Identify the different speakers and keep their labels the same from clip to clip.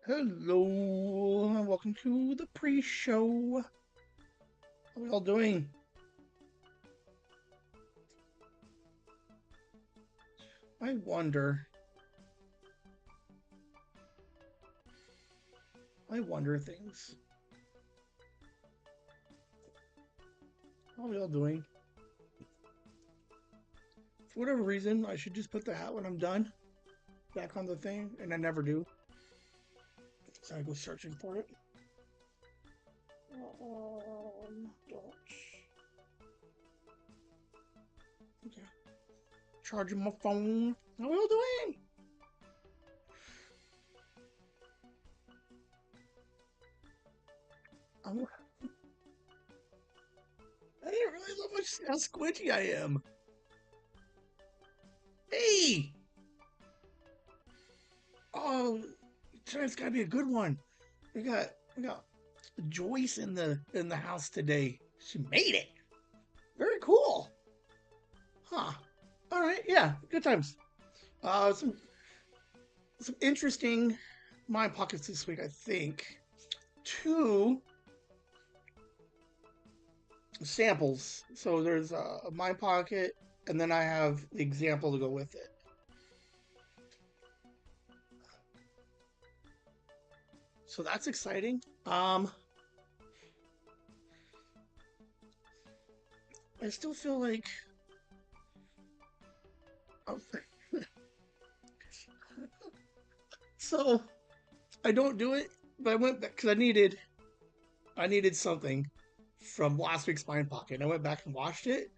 Speaker 1: Hello, and welcome to the pre-show. How are we all doing? I wonder. I wonder things. How are we all doing? For whatever reason, I should just put the hat when I'm done back on the thing, and I never do. So I go searching for it. Don't. Okay. Charging my phone. How are we all doing? I'm, I didn't realize how squidgy I am. Hey! Oh, tonight's gotta be a good one. We got Joyce in the house today. She made it. Very cool. Huh. All right. Yeah. Good times. Some interesting mind pockets this week. I think two samples. So there's a mind pocket, and then I have the example to go with it. So that's exciting. I still feel like oh, so I don't do it, but I went back because I needed something from last week's Mind Pocket. And I went back and watched it.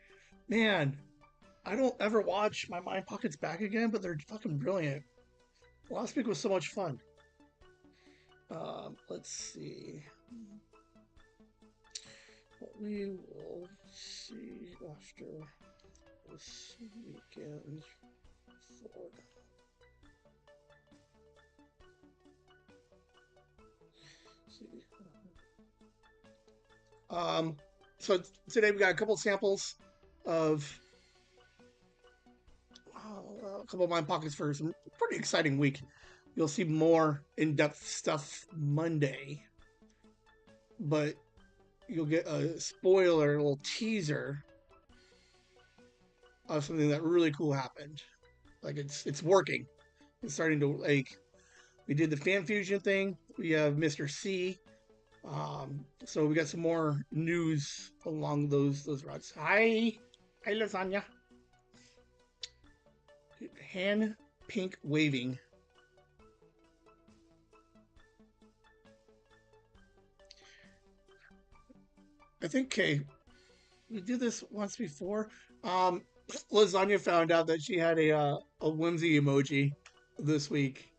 Speaker 1: Man, I don't ever watch my Mind Pockets back again, but they're fucking brilliant. Last week was so much fun. Let's see what we will see after this weekend for. See. Um, so today we got a couple samples of a couple of my pockets for some pretty exciting week. You'll see more in-depth stuff Monday, but you'll get a spoiler, a little teaser of something that really cool happened. Like it's working. It's starting to like we did the fan fusion thing. We have Mr. C. So we got some more news along those routes. Hi, lasagna. Hand pink waving. I think okay, we did this once before. Um, Lasagna found out that she had a whimsy emoji this week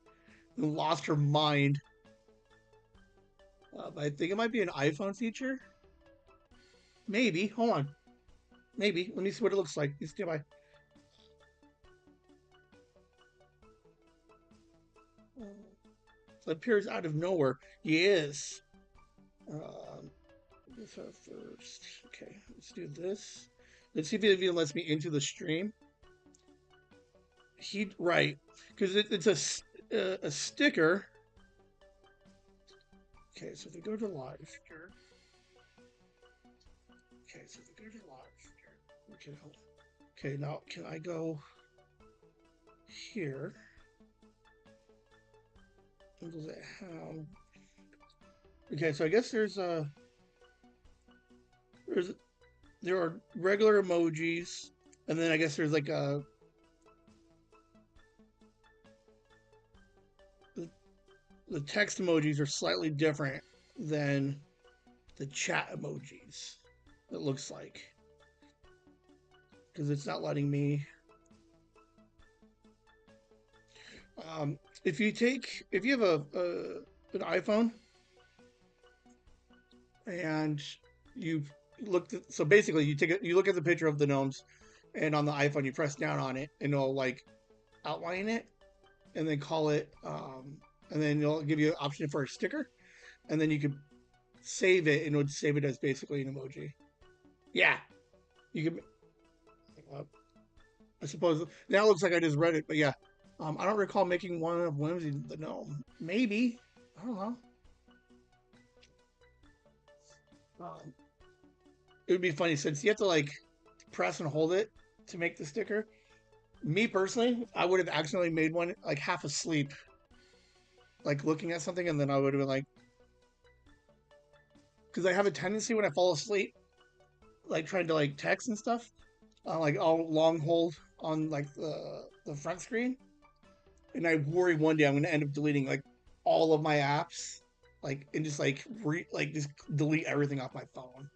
Speaker 1: and lost her mind. I think it might be an iPhone feature. Maybe. Hold on. Maybe. Let me see what it looks like. Please stand by. It appears out of nowhere. Yes. Um, this first. Okay, let's do this. Let's see if it even lets me into the stream. He right because it's a sticker. Okay, so if we go to live. Okay, so if we go to live. Okay, hold on. Okay, now can I go here? Does it have? Okay, so I guess there's there are regular emojis, and then I guess there's like the, the text emojis are slightly different than the chat emojis. It looks like because it's not letting me. If you have an iPhone and you so basically you look at the picture of the gnomes, and on the iPhone you press down on it and it'll like outline it and then call it and then it'll give you an option for a sticker, and then you could save it and it would save it as basically an emoji. Yeah, you could. Uh, I suppose now it looks like I just read it, but yeah, I don't recall making one of Whimsy the gnome. Maybe I don't know. Um, it would be funny since you have to like press and hold it to make the sticker. Me personally, I would have accidentally made one like half asleep, like looking at something, and then I would have been like, because I have a tendency when I fall asleep, like trying to like text and stuff, like I'll long hold on like the front screen, and I worry one day I'm going to end up deleting like all of my apps, like and just like just delete everything off my phone.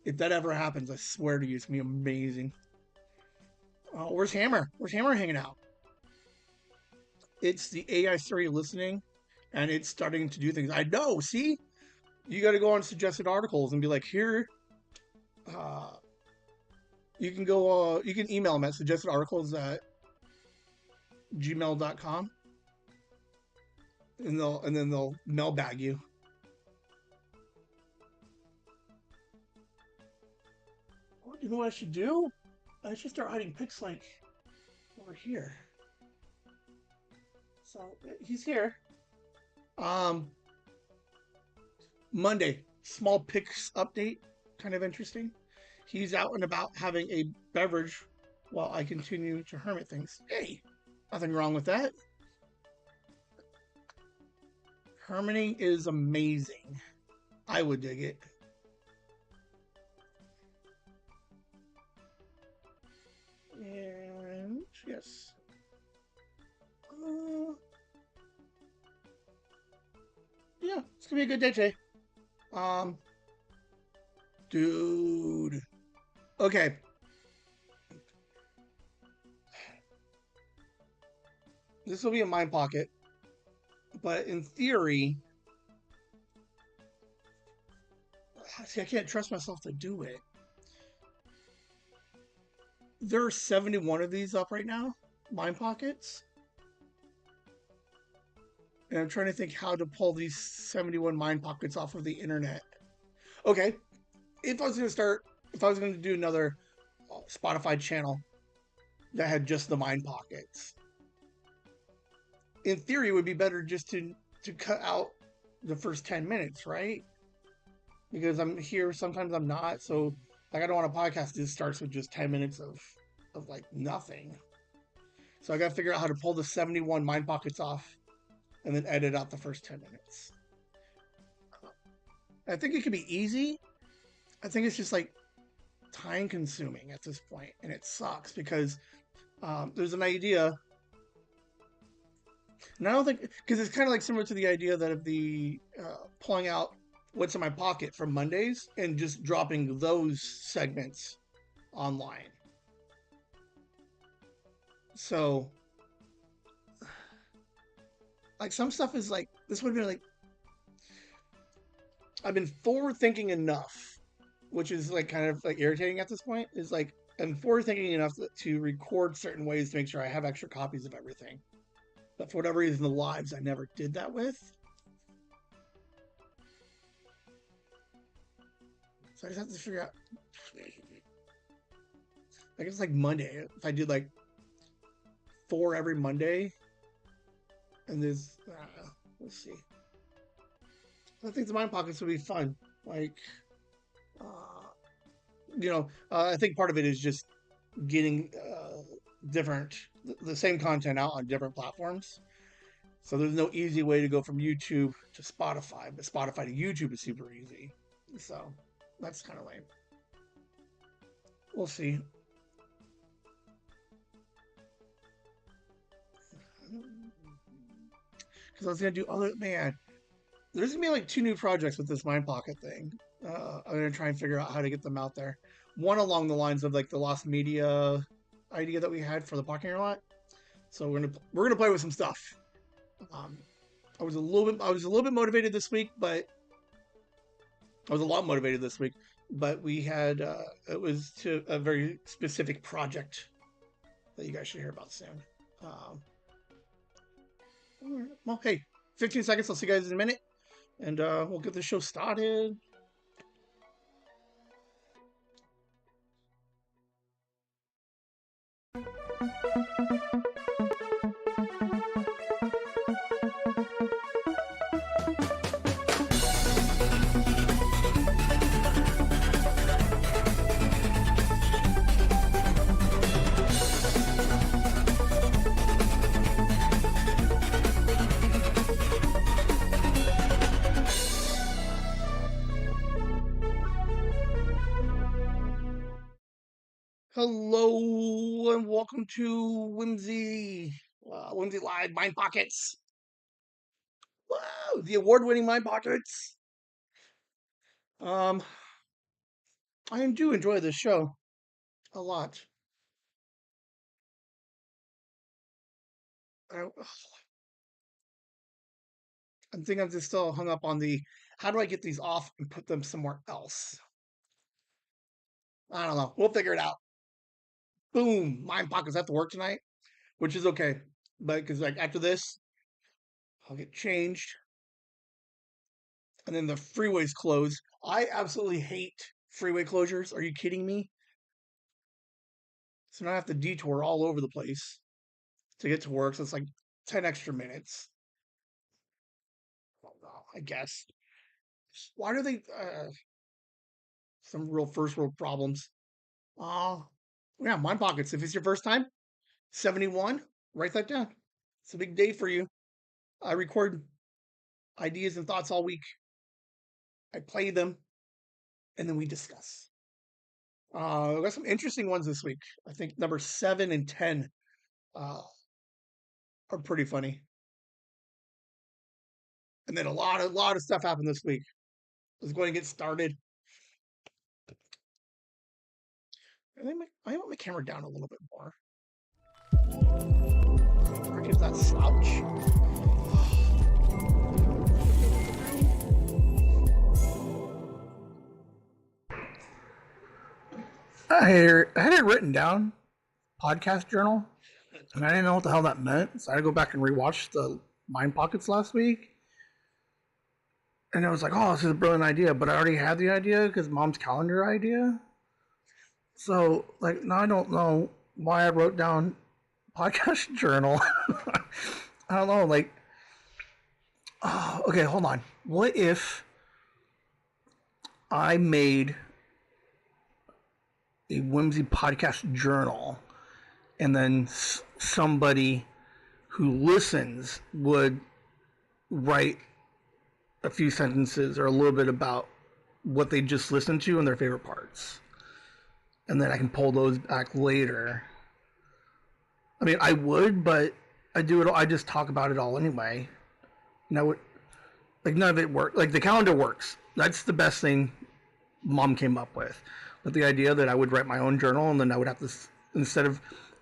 Speaker 1: If that ever happens, I swear to you, it's gonna be amazing. Oh, where's Hammer? Where's Hammer hanging out? It's the AI Siri listening, and it's starting to do things. I know. See, you got to go on suggested articles and be like, here. Uh, you can go. You can email them at suggestedarticles@gmail.com, and then they'll mailbag you. You know what I should do? I should start hiding pics like over here. So he's here. Um, Monday, small pics update, kind of interesting. He's out and about having a beverage while I continue to hermit things. Hey, nothing wrong with that. Hermiting is amazing. I would dig it. And yes. Uh, yeah, it's gonna be a good day today. Um, dude. Okay, this will be in my pocket, but in theory, see, I can't trust myself to do it. There are 71 of these up right now, mine pockets, and I'm trying to think how to pull these 71 mine pockets off of the internet. Okay, if I was going to start, if I was going to do another Spotify channel that had just the mine pockets, in theory, it would be better just to cut out the first 10 minutes, right? Because I'm here, sometimes I'm not. So, like, I don't want a podcast that starts with just 10 minutes of like nothing. So, I got to figure out how to pull the 71 mine pockets off and then edit out the first 10 minutes. I think it could be easy. I think it's just like time consuming at this point, and it sucks because there's an idea, and I don't think because it's kind of like similar to the idea that of the pulling out what's in my pocket from Mondays and just dropping those segments online. So, like some stuff is like this would be like I've been forward thinking enough, which is like kind of like irritating at this point. Is like I'm forward thinking enough to record certain ways to make sure I have extra copies of everything. But for whatever reason, the lives I never did that with. So I just have to figure out. I guess like Monday, if I did like 4 every Monday, and there's, let's see. I think the mind pockets would be fun. Like, uh, I think part of it is just getting different, the same content out on different platforms. So there's no easy way to go from YouTube to Spotify, but Spotify to YouTube is super easy. So that's kind of lame. We'll see. Because I was gonna do other man. There's gonna be like 2 new projects with this Mind Pocket thing. I'm gonna try and figure out how to get them out there. One along the lines of like the lost media idea that we had for the parking lot. So we're gonna play with some stuff. Um, I was a little bit motivated this week, but I was a lot motivated this week. But we had it was to a very specific project that you guys should hear about soon. Um, well, hey, 15 seconds. I'll see you guys in a minute, and we'll get the show started. Hello and welcome to Whimsy Live Mind Pockets. Wow, the award-winning Mind Pockets. Um, I do enjoy this show a lot. I, I think I'm just still hung up on the how do I get these off and put them somewhere else? I don't know. We'll figure it out. Boom, Mind Pockets have to work tonight, which is okay, but because like after this, I'll get changed, and then the freeways close. I absolutely hate freeway closures. Are you kidding me? So now I have to detour all over the place to get to work. So it's like 10 extra minutes. I guess. Why do they, some real first world problems? Uh, yeah, Mind Pockets. If it's your first time, 71, write that down. It's a big day for you. I record ideas and thoughts all week. I play them and then we discuss. I got some interesting ones this week. I think number 7 and 10 uh, are pretty funny. And then a lot of stuff happened this week. Let's go ahead and get started. I want my camera down a little bit more. Where is that slouch? I had it written down, podcast journal, and I didn't know what the hell that meant. So I had to go back and rewatch the Mind Pockets last week. And I was like, oh, this is a brilliant idea. But I already had the idea because mom's calendar idea. So, like, now I don't know why I wrote down podcast journal. I don't know. Like, oh, okay, hold on. What if I made a Whimsy podcast journal and then somebody who listens would write a few sentences or a little bit about what they just listened to and their favorite parts. And then I can pull those back later. I mean, I would, but I do it. I just talk about it all anyway. No, like none of it works. Like the calendar works. That's the best thing mom came up with. But the idea that I would write my own journal and then I would have to, instead of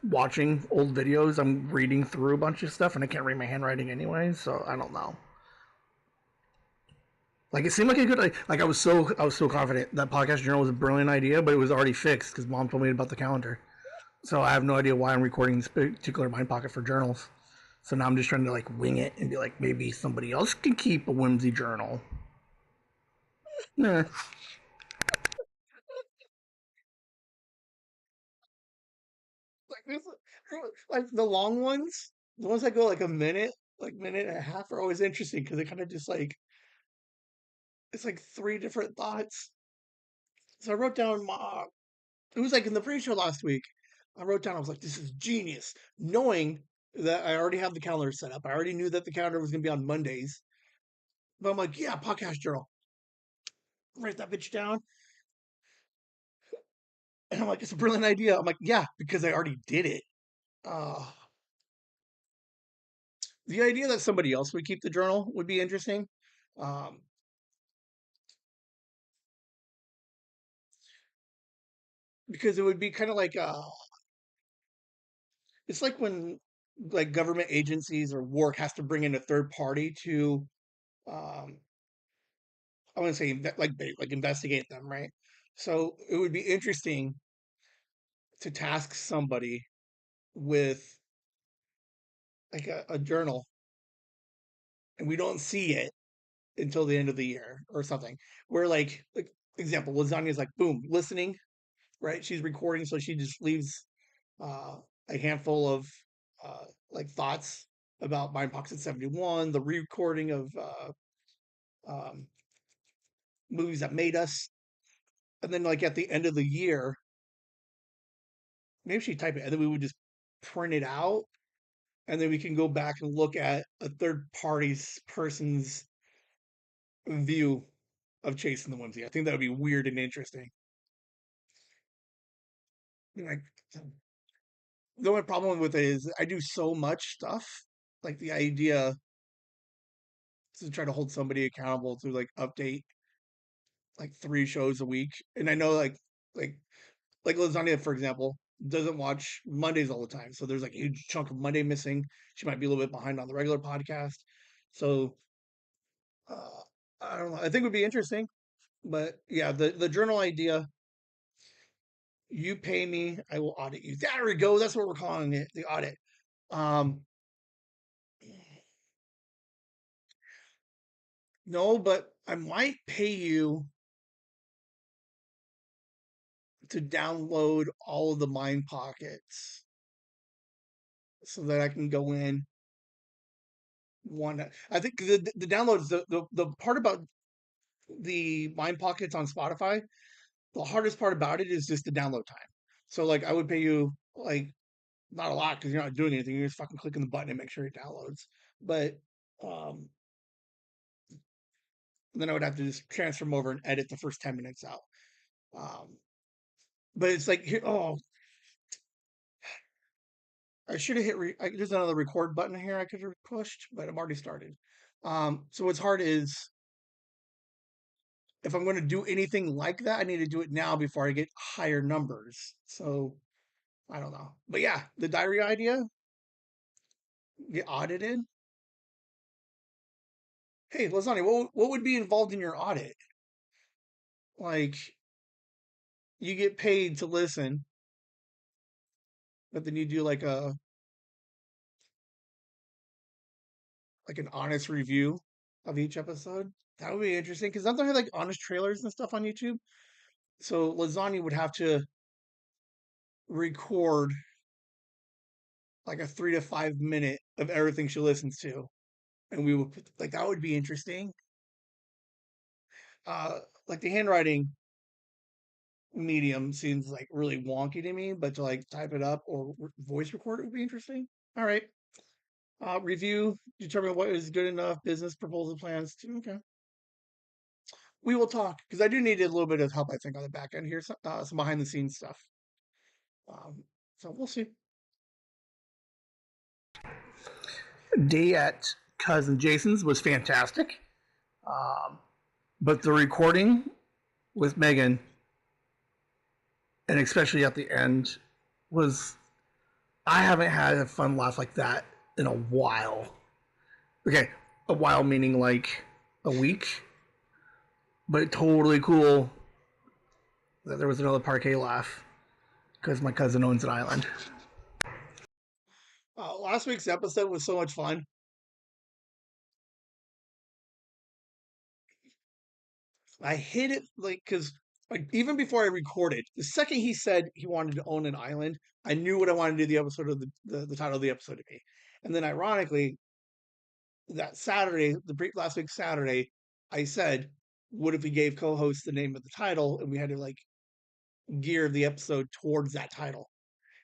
Speaker 1: watching old videos, I'm reading through a bunch of stuff and I can't read my handwriting anyway. So I don't know. Like it seemed like a good like I was so confident that podcast journal was a brilliant idea, but it was already fixed because mom told me about the calendar. So I have no idea why I'm recording this particular mind pocket for journals. So now I'm just trying to like wing it and be like maybe somebody else can keep a whimsy journal. Nah. Like this, like the long ones, the ones that go like minute and a half, are always interesting because they kind of just like it's like three different thoughts. So I wrote down my it was like in the pre-show last week. I wrote down, I was like, this is genius, knowing that I already have the calendar set up. I already knew that the calendar was going to be on Mondays. But I'm like, yeah, podcast journal. Write that bitch down. And I'm like, it's a brilliant idea. I'm like, yeah, because I already did it. Uh, the idea that somebody else would keep the journal would be interesting. Um, because it would be kind of like, it's like when like government agencies or work has to bring in a third party to um, I want to say like investigate them, right? So it would be interesting to task somebody with like a journal, and we don't see it until the end of the year or something. Where like example, lasagna's like boom, listening, right? She's recording, so she just leaves uh, a handful of like thoughts about Mind Pocket 71, the re-recording of um, movies that made us, and then like at the end of the year maybe she type it and then we would just print it out and then we can go back and look at a third party's person's view of chasing the whimsy. I think that would be weird and interesting. Like the only problem with it is I do so much stuff. Like the idea to try to hold somebody accountable to like update like 3 shows a week, and I know like like Lasagna, for example, doesn't watch Mondays all the time, so there's like a huge chunk of Monday missing. She might be a little bit behind on the regular podcast, so uh, I don't know. I think it would be interesting, but yeah, the journal idea. You pay me, I will audit you. There we go. That's what we're calling it, the audit. Um, no, but I might pay you to download all of the mind pockets so that I can go in one. I think the downloads the part about the mind pockets on Spotify. The hardest part about it is just the download time. So like I would pay you like not a lot because you're not doing anything. You're just fucking clicking the button and make sure it downloads. But um, then I would have to just transfer them over and edit the first 10 minutes out. Um, but it's like here. Oh, I should have hit. There's another record button here I could have pushed, but I'm already started. So what's hard is if I'm going to do anything like that, I need to do it now before I get higher numbers. So I don't know, but yeah, the diary idea get audited. Hey, Lasagna, what would be involved in your audit? Like you get paid to listen, but then you do like an honest review of each episode. That would be interesting because don't they have like honest trailers and stuff on YouTube? So Lasagna would have to record like a 3 to 5 minute of everything she listens to, and we would put, like that would be interesting. Uh, like the handwriting medium seems like really wonky to me, but to like type it up or voice record it would be interesting. All right. Review, determine what is good enough business proposal plans. Okay. We will talk because I do need a little bit of help, I think, on the back end here, some behind the scenes stuff. Um, so we'll see. Day at cousin Jason's was fantastic, um, but the recording with Megan, and especially at the end, was I haven't had a fun laugh like that in a while. Okay, a while meaning like a week, but totally cool that there was another parquet laugh because my cousin owns an island. Last week's episode was so much fun. I hit it like because like even before I recorded, the second he said he wanted to own an island, I knew what I wanted to do the episode of the title of the episode to be. And then ironically, that Saturday, last week Saturday, I said, "What if we gave co-host the name of the title and we had to like gear the episode towards that title?"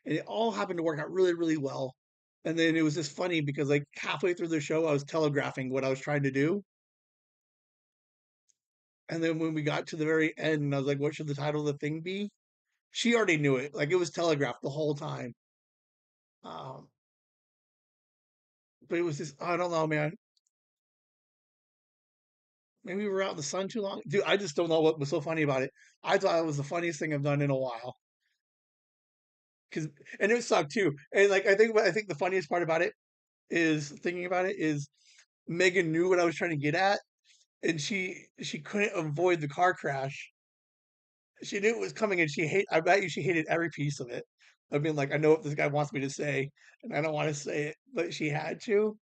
Speaker 1: And it all happened to work out really, really well. And then it was just funny because like halfway through the show, I was telegraphing what I was trying to do. And then when we got to the very end, and I was like, "What should the title of the thing be?" She already knew it. Like it was telegraphed the whole time. Um, but it was just I don't know, man. Maybe we were out in the sun too long, dude. I just don't know what was so funny about it. I thought it was the funniest thing I've done in a while. Because and it sucked too. And like I think the funniest part about it is thinking about it is Megan knew what I was trying to get at, and she couldn't avoid the car crash. She knew it was coming, and I bet you she hated every piece of it. I mean, like I know what this guy wants me to say, and I don't want to say it, but she had to.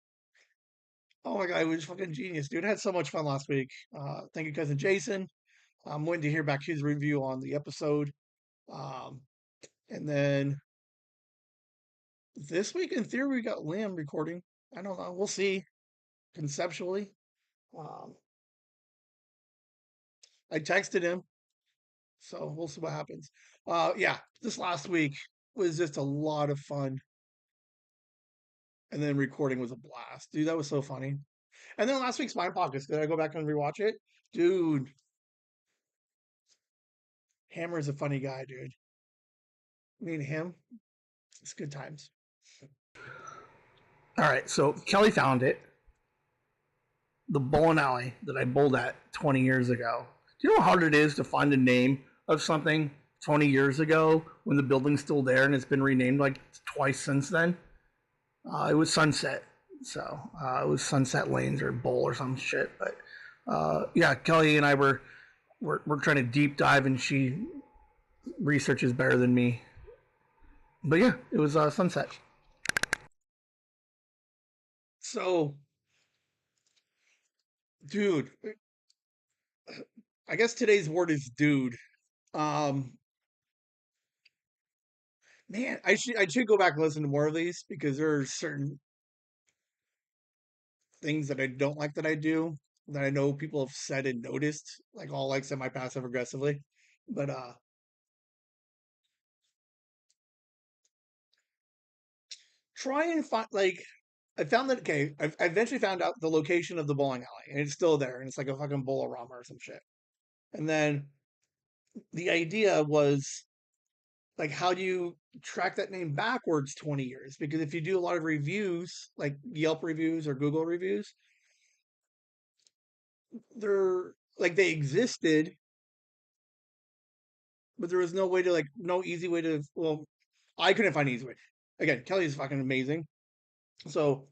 Speaker 1: Oh my god, it was fucking genius, dude. I had so much fun last week. Thank you, cousin Jason. I'm waiting to hear back his review on the episode. Um, and then this week, in theory, we got Liam recording. I don't know. We'll see. Conceptually, um, I texted him, so we'll see what happens. Yeah, this last week was just a lot of fun, and then recording was a blast, dude. That was so funny. And then last week's Mind Pockets. Did I go back and rewatch it, dude? Hammer's a funny guy, dude. Me and him, it's good times.
Speaker 2: All right, so Kelly found it, the bowling alley that I bowled at 20 years ago. Do you know how hard it is to find a name of something 20 years ago when the building's still there and it's been renamed like twice since then? It was Sunset, so it was Sunset Lanes or Bowl or some shit. But yeah, Kelly and I we're trying to deep dive, and she researches better than me. But yeah, it was Sunset.
Speaker 1: So, dude, I guess today's word is dude. Um, Man, I should go back and listen to more of these because there are certain things that I don't like that I do that I know people have said and noticed, like all like semi passive aggressively. But try and find like I found that okay, I eventually found out the location of the bowling alley and it's still there and it's like a fucking bowl-o-rama or some shit. And then the idea was like how do you track that name backwards 20 years? Because if you do a lot of reviews, like Yelp reviews or Google reviews, they're like they existed, but there was no way to like no easy way to well, I couldn't find an easy way. Again, Kelly is fucking amazing. So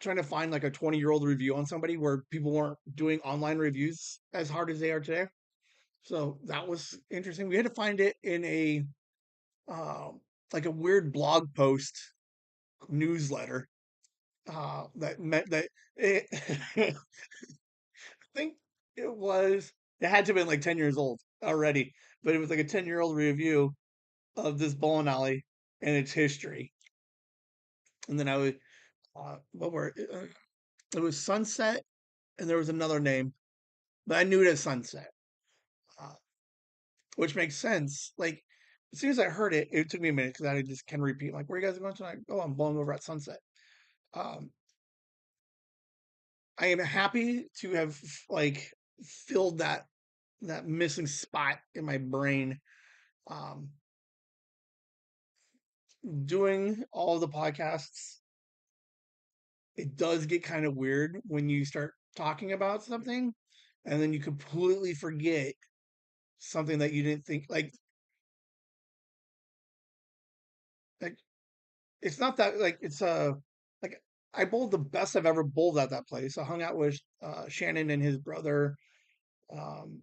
Speaker 1: trying to find like a 20-year-old review on somebody where people weren't doing online reviews as hard as they are today. So that was interesting. We had to find it in a like a weird blog post newsletter that meant that it, I think it had to have been like 10 years old already, but it was like a 10-year-old review of this bowling alley and its history. And then I would, what were it was Sunset, and there was another name, but I knew it as Sunset, uh, which makes sense. Like as soon as I heard it, it took me a minute because I just can repeat like, "Where you guys going tonight?" Oh, I'm bowling over at Sunset. Um, I am happy to have like filled that missing spot in my brain. Um, Doing all the podcasts, it does get kind of weird when you start talking about something and then you completely forget something that you didn't think like it's not that like it's like I bowled the best I've ever bowled at that place. I hung out with Shannon and his brother, um,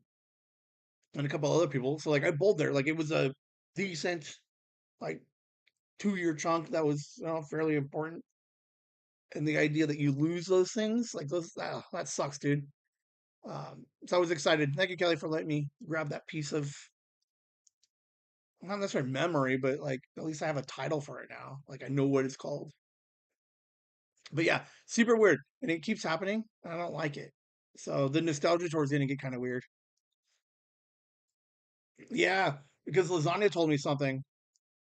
Speaker 1: and a couple other people. So like I bowled there. Like it was a decent like 2-year chunk that was fairly important. And the idea that you lose those things, like those, that sucks, dude. So I was excited. Thank you, Kelly, for letting me grab that piece of not necessarily memory, but like at least I have a title for it now. Like I know what it's called. But yeah, super weird, and it keeps happening. I don't like it. So the nostalgia towards the end get kind of weird. Yeah, because Lasagna told me something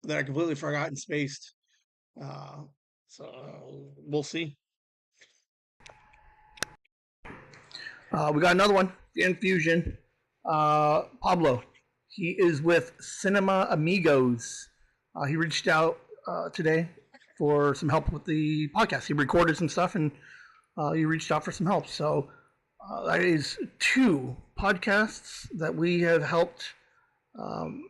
Speaker 1: that I completely forgot and spaced. Uh, so we'll see.
Speaker 2: We got another one, the Infusion. Pablo, he is with Cinema Amigos. He reached out today for some help with the podcast. He recorded some stuff and he reached out for some help. So that is two podcasts that we have helped. Um,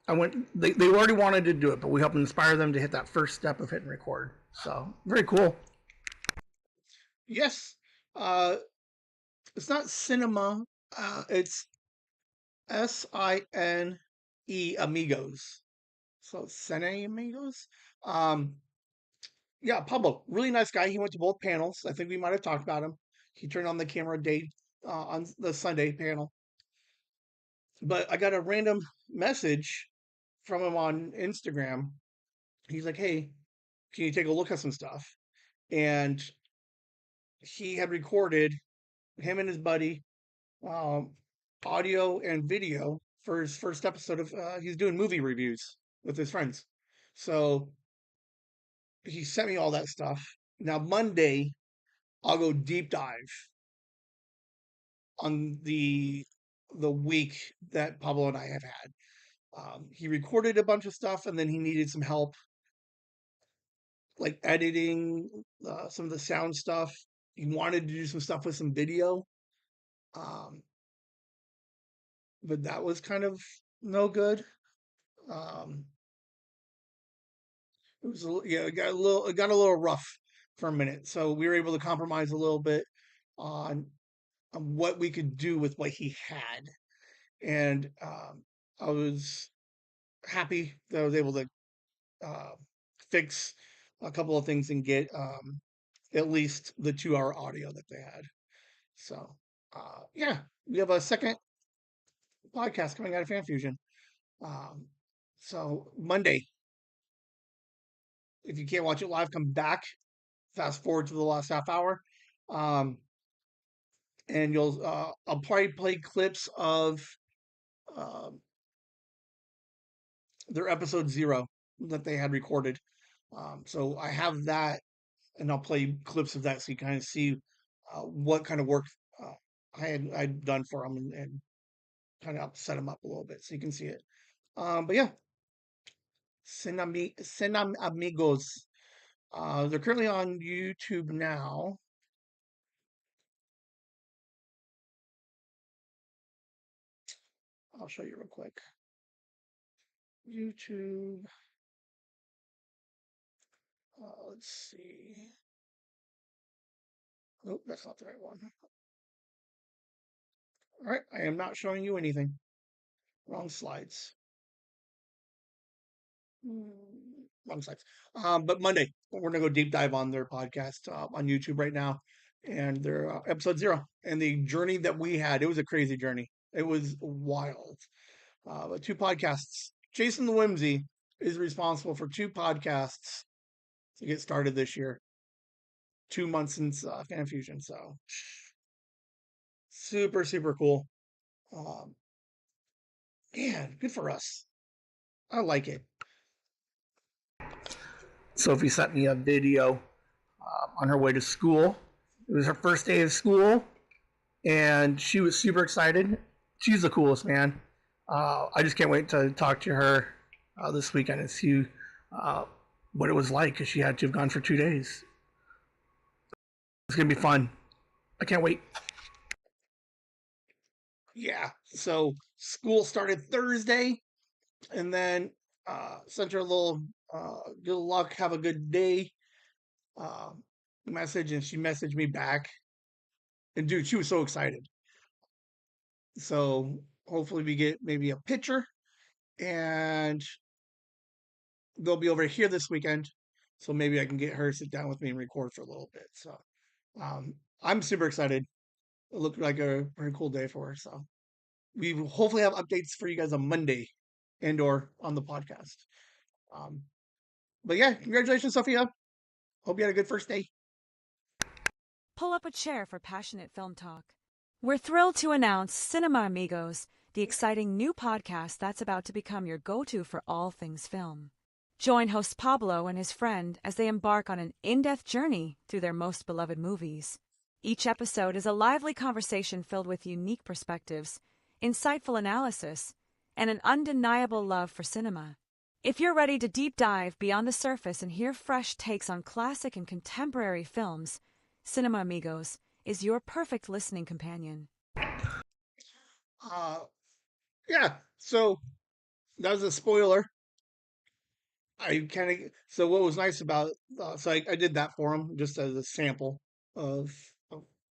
Speaker 2: they already wanted to do it, but we helped inspire them to hit that first step of hitting record. So very cool.
Speaker 1: Yes, uh, it's not cinema. It's SINE Amigos. So Sene Amigos. Um, yeah, Pablo, really nice guy. He went to both panels. I think we might have talked about him. He turned on the camera day on the Sunday panel. But I got a random message from him on Instagram. He's like, "Hey, can you take a look at some stuff?" And he had recorded him and his buddy um, audio and video for his first episode of. He's doing movie reviews with his friends. So he sent me all that stuff. Now Monday, I'll go deep dive on the week that Pablo and I have had. He recorded a bunch of stuff, and then he needed some help, like editing some of the sound stuff. He wanted to do some stuff with some video, um, but that was kind of no good. Um, it was yeah, it got a little rough for a minute. So we were able to compromise a little bit on what we could do with what he had, and I was happy that I was able to uh, fix a couple of things and get at least the 2 hour audio that they had. So yeah, we have a second podcast coming out of Fan Fusion. Um, so Monday, if you can't watch it live, come back, fast forward to the last half hour, um, and I'll probably play clips of um, their episode 0 that they had recorded. So I have that, and I'll play clips of that so you kind of see what kind of work uh, I'd done for them, and kind of set them up a little bit so you can see it. But yeah, Senam Amigos. They're currently on YouTube now. I'll show you real quick. YouTube. Let's see. Oh, that's not the right one. All right, I am not showing you anything. Wrong slides. Wrong slides. But Monday, we're gonna go deep dive on their podcast on YouTube right now, and their episode 0 and the journey that we had. It was a crazy journey. It was wild. But 2 podcasts. Jason the Whimsy is responsible for 2 podcasts to get started this year. 2 months since Fan Fusion, so super super cool. Um, Man, good for us. I like it.
Speaker 2: Sophie sent me a video on her way to school. It was her first day of school, and she was super excited. She's the coolest, man. I just can't wait to talk to her this weekend and see uh, what it was like because she had to have gone for 2 days. It's gonna be fun. I can't wait.
Speaker 1: Yeah. So school started Thursday, and then sent her a little good luck, have a good day uh, message, and she messaged me back. And dude, she was so excited. So hopefully we get maybe a picture, and they'll be over here this weekend. So maybe I can get her to sit down with me and record for a little bit. So I'm super excited. It looked like a pretty cool day for her. So we will hopefully have updates for you guys on Monday and or on the podcast. Um, but yeah, congratulations, Sophia. Hope you had a good first day.
Speaker 3: Pull up a chair for passionate film talk. We're thrilled to announce Cinema Amigos, the exciting new podcast that's about to become your go-to for all things film. Join host Pablo and his friend as they embark on an in-depth journey through their most beloved movies. Each episode is a lively conversation filled with unique perspectives, insightful analysis, and an undeniable love for cinema. If you're ready to deep dive beyond the surface and hear fresh takes on classic and contemporary films, Cinema Amigos is your perfect listening companion.
Speaker 1: Yeah, so that was a spoiler. I kind of so what was nice about so I did that for him just as a sample of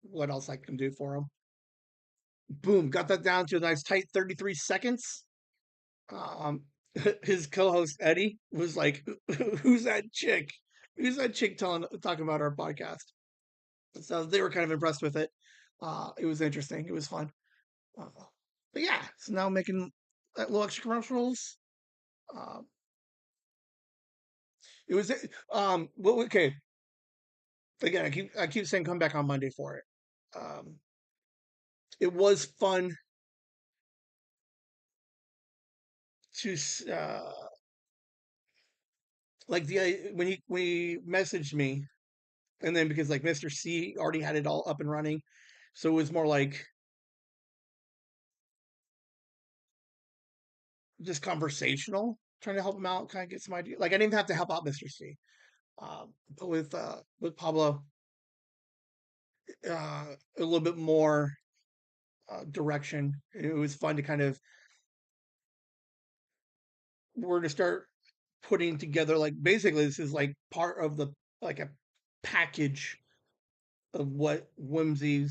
Speaker 1: what else I can do for him. Boom, got that down to a nice tight 33 seconds. Um, his co-host Eddie was like, "Who's that chick? Who's that chick talking about our podcast?" So they were kind of impressed with it. It was interesting. It was fun. Uh, but yeah, so now making little extra commercials. Uh, it was well, okay. Again, I keep saying come back on Monday for it. It was fun to like the when he messaged me, and then because like Mr. C already had it all up and running, so it was more like just conversational, trying to help him out, kind of get some idea. Like I didn't even have to help out Mr. C. But with Pablo, a little bit more direction. It was fun to kind of we're to start putting together like basically this is like part of the like a package of what Whimsy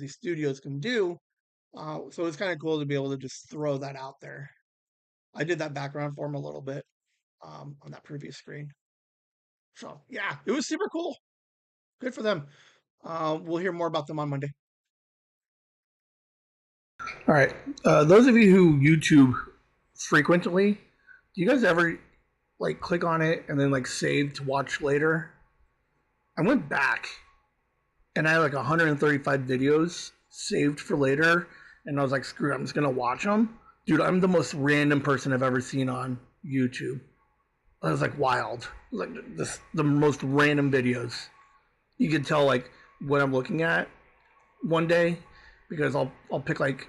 Speaker 1: Studios can do. So it's kind of cool to be able to just throw that out there. I did that background for him a little bit on that previous screen. So yeah, it was super cool. Good for them. We'll hear more about them on Monday.
Speaker 2: All right. Those of you who YouTube frequently, do you guys ever like click on it and then like save to watch later? I went back and I had like 135 videos saved for later, and I was like, screw it, I'm just gonna watch them. Dude, I'm the most random person I've ever seen on YouTube. That was like wild. Like this, the most random videos. You could tell like what I'm looking at one day because I'll pick like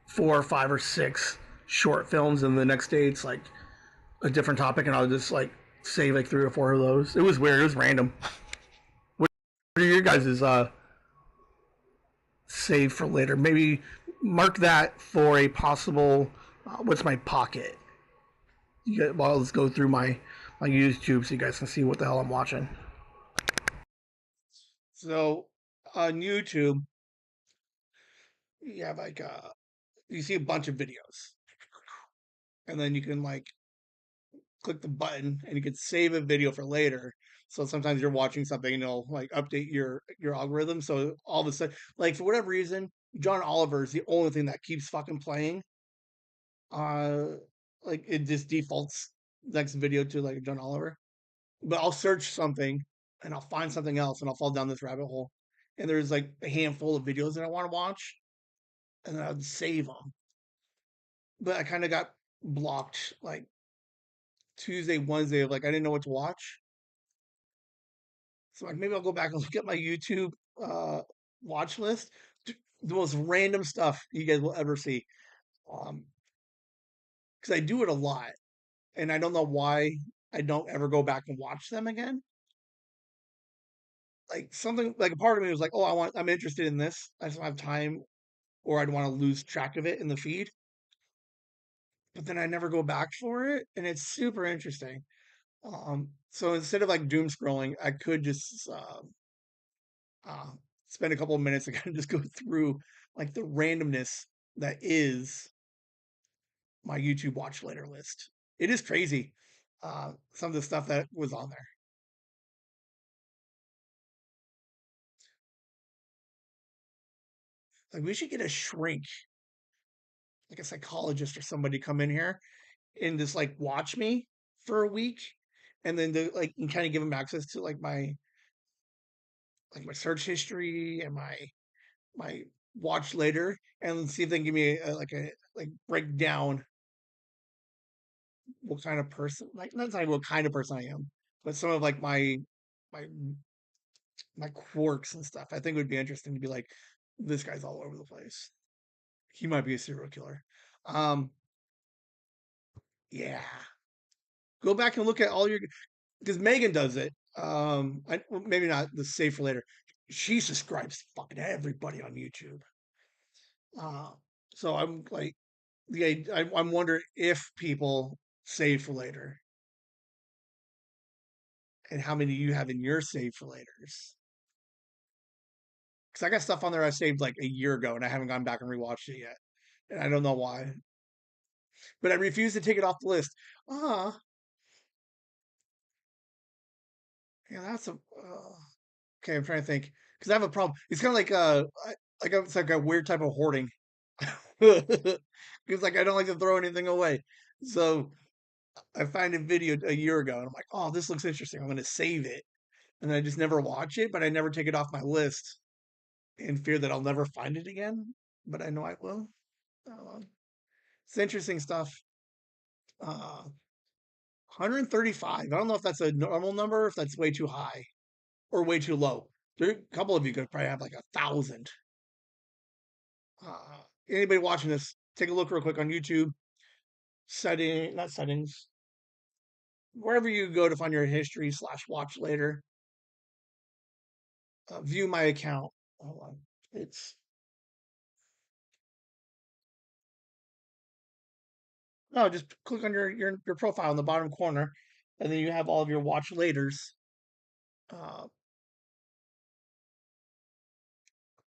Speaker 2: 4 or 5 or 6 short films, and the next day it's like a different topic, and I'll just like save like 3 or 4 of those. It was weird. It was random. What are your guys' save for later? Maybe mark that for a possible. What's my pocket? Well, let's go through my YouTube so you guys can see what the hell I'm watching.
Speaker 1: So on YouTube, you have like you see a bunch of videos, and then you can like click the button and you can save a video for later. So sometimes you're watching something and it'll like update your algorithm. So all of a sudden, like for whatever reason, John Oliver is the only thing that keeps fucking playing. Uh, like it just defaults next video to like John Oliver. But I'll search something and I'll find something else and I'll fall down this rabbit hole. And there's like a handful of videos that I want to watch, and then I'd save them. But I kind of got blocked like Tuesday, Wednesday of like I didn't know what to watch. So like maybe I'll go back and look at my YouTube watch list. The most random stuff you guys will ever see. Um, because I do it a lot, and I don't know why I don't ever go back and watch them again. Like something like a part of me was like, oh, I'm interested in this. I just don't have time, or I'd want to lose track of it in the feed. But then I never go back for it, and it's super interesting. So instead of like doom scrolling, I could just uh, spend a couple of minutes and kind of just go through like the randomness that is my YouTube watch later list. It is crazy. Some of the stuff that was on there. Like we should get a shrink, like a psychologist or somebody come in here and just like watch me for a week, and then like and kind of give them access to like my search history and my watch later, and see if they can give me a like break down what kind of person, like not saying what kind of person I am, but some of like my my quirks and stuff. I think it would be interesting to be like, this guy's all over the place. He might be a serial killer. Um, yeah. Go back and look at all your because Megan does it. Well, maybe not the save for later. She subscribes to fucking everybody on YouTube. Uh, so I'm like, I'm wondering if people save for later and how many you have in your save for laters. Because I got stuff on there I saved like a year ago and I haven't gone back and rewatched it yet, and I don't know why. But I refuse to take it off the list. Ah, yeah, that's a okay. I'm trying to think because I have a problem. It's kind of like like it's like a weird type of hoarding. Because like I don't like to throw anything away. So I find a video a year ago and I'm like, oh, this looks interesting. I'm going to save it, and I just never watch it, but I never take it off my list in fear that I'll never find it again. But I know I will. Uh, it's interesting stuff. 135. I don't know if that's a normal number, if that's way too high or way too low. There, a couple of you could probably have like 1,000. Anybody watching this, take a look real quick on YouTube. not settings, wherever you go to find your history / watch later, view my account. Hold on. It's no, just click on your profile in the bottom corner, and then you have all of your watch laters. Uh,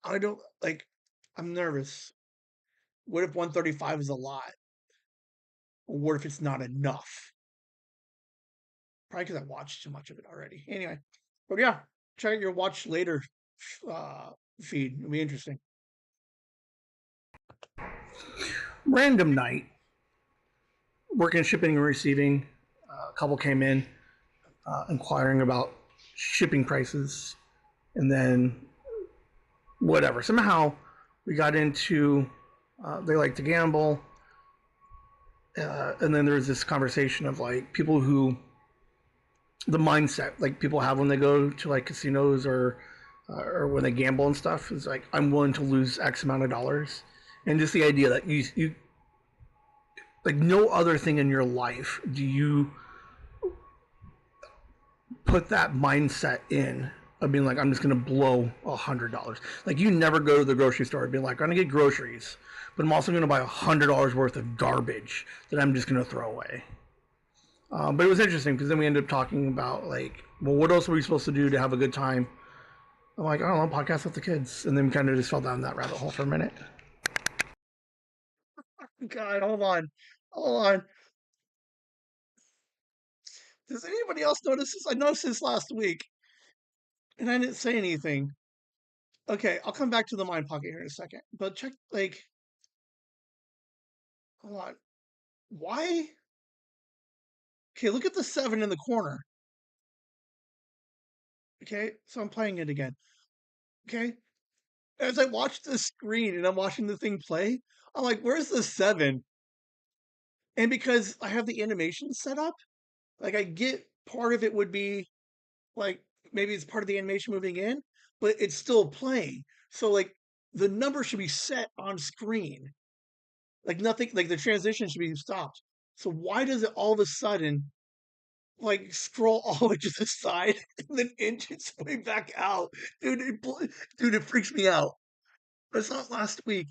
Speaker 1: I don't like. I'm nervous. What if 135 is a lot? Or what if it's not enough? Probably because I watched too much of it already. Anyway, but yeah, check out your watch later uh, feed. It'll be interesting.
Speaker 2: Random night, working shipping and receiving. A couple came in inquiring about shipping prices, and then whatever. Somehow we got into they like to gamble, and then there was this conversation of like people who the mindset like people have when they go to like casinos or when they gamble and stuff is like I'm willing to lose X amount of dollars, and just the idea that you like no other thing in your life do you put that mindset in of being like I'm just gonna blow $100. Like you never go to the grocery store and be like I'm gonna get groceries, but I'm also gonna buy $100 worth of garbage that I'm just gonna throw away. But it was interesting because then we ended up talking about like, well, what else are we supposed to do to have a good time? I'm like, I don't know, podcast with the kids, and then we kind of just fell down that rabbit hole for a minute.
Speaker 1: God, hold on. Does anybody else notice this? I noticed this last week, and I didn't say anything. Okay, I'll come back to the mind pocket here in a second. But check, like, hold on. Why? Okay, look at the 7 in the corner. Okay, so I'm playing it again. Okay, as I watch the screen and I'm watching the thing play, I'm like, where's the 7? And because I have the animation set up, like, I get part of it would be like maybe it's part of the animation moving in, but it's still playing. So, like, the number should be set on screen. Like, nothing, like, the transition should be stopped. So, why does it all of a sudden like scroll all the way to the side and then inch its way back out? Dude, it freaks me out. I saw it last week.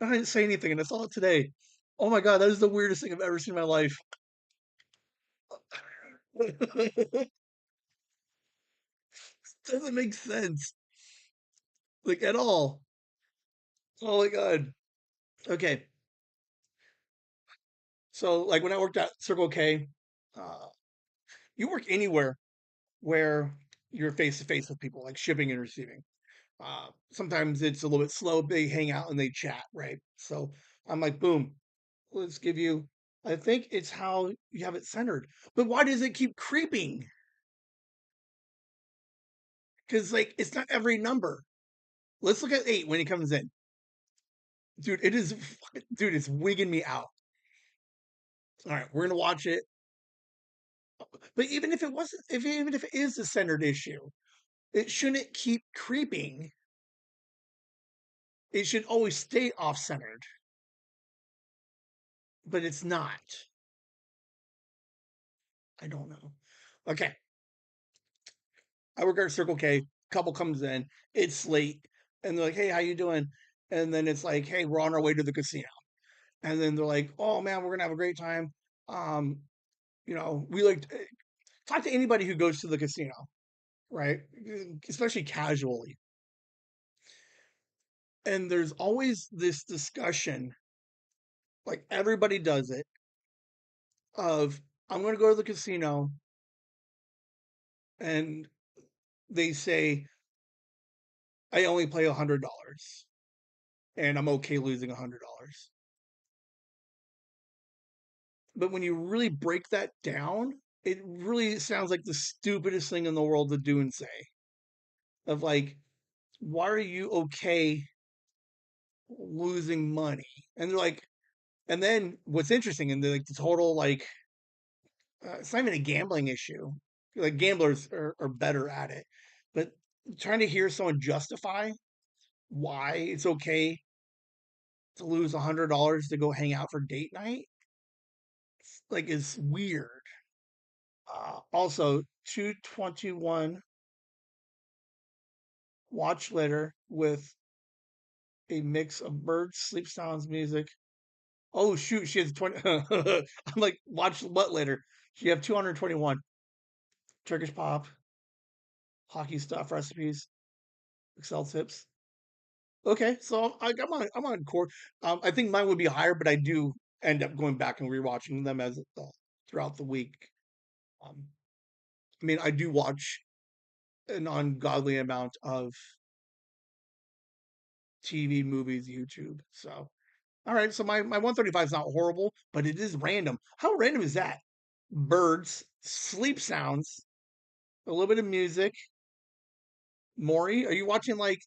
Speaker 1: I didn't say anything, and I saw it today. Oh my god, that is the weirdest thing I've ever seen in my life. Doesn't make sense, like, at all. Oh my god. Okay, so like when I worked at Circle K, uh, you work anywhere where you're face to face with people, like shipping and receiving. Sometimes it's a little bit slow. They hang out and they chat, right? So I'm like, boom, let's give you. I think it's how you have it centered. But why does it keep creeping? Because like it's not every number. Let's look at 8 when it comes in, dude. It is, dude. It's wigging me out. All right, we're gonna watch it. But even if it wasn't, if even if it is a centered issue, it shouldn't keep creeping. It should always stay off centered. But it's not. I don't know. Okay, I work at Circle K. Couple comes in. It's late, and they're like, "Hey, how you doing?" And then it's like, "Hey, we're on our way to the casino." And then they're like, "Oh man, we're gonna have a great time." Um, we like talk to anybody who goes to the casino, right? Especially casually. And there's always this discussion, like everybody does it, of I'm going to go to the casino, and they say I only play $100, and I'm okay losing $100. But when you really break that down, it really sounds like the stupidest thing in the world to do and say. Of like, why are you okay losing money? And they're like, and then what's interesting, and like the total like, it's not even a gambling issue. Like gamblers are better at it, but trying to hear someone justify why it's okay to lose $100 to go hang out for date night, like is weird. Also, 221 watch later with a mix of birds, sleep sounds, music. Oh shoot, she has 20. I'm like, watch what later? She have 221 Turkish pop, hockey stuff, recipes, Excel tips. Okay, so I'm on court. I think mine would be higher, but I do end up going back and rewatching them as throughout the week. Um, I mean, I do watch an ungodly amount of TV, movies, YouTube. So, all right, so my 135 is not horrible, but it is random. How random is that? Birds, sleep sounds, a little bit of music. Maury, are you watching like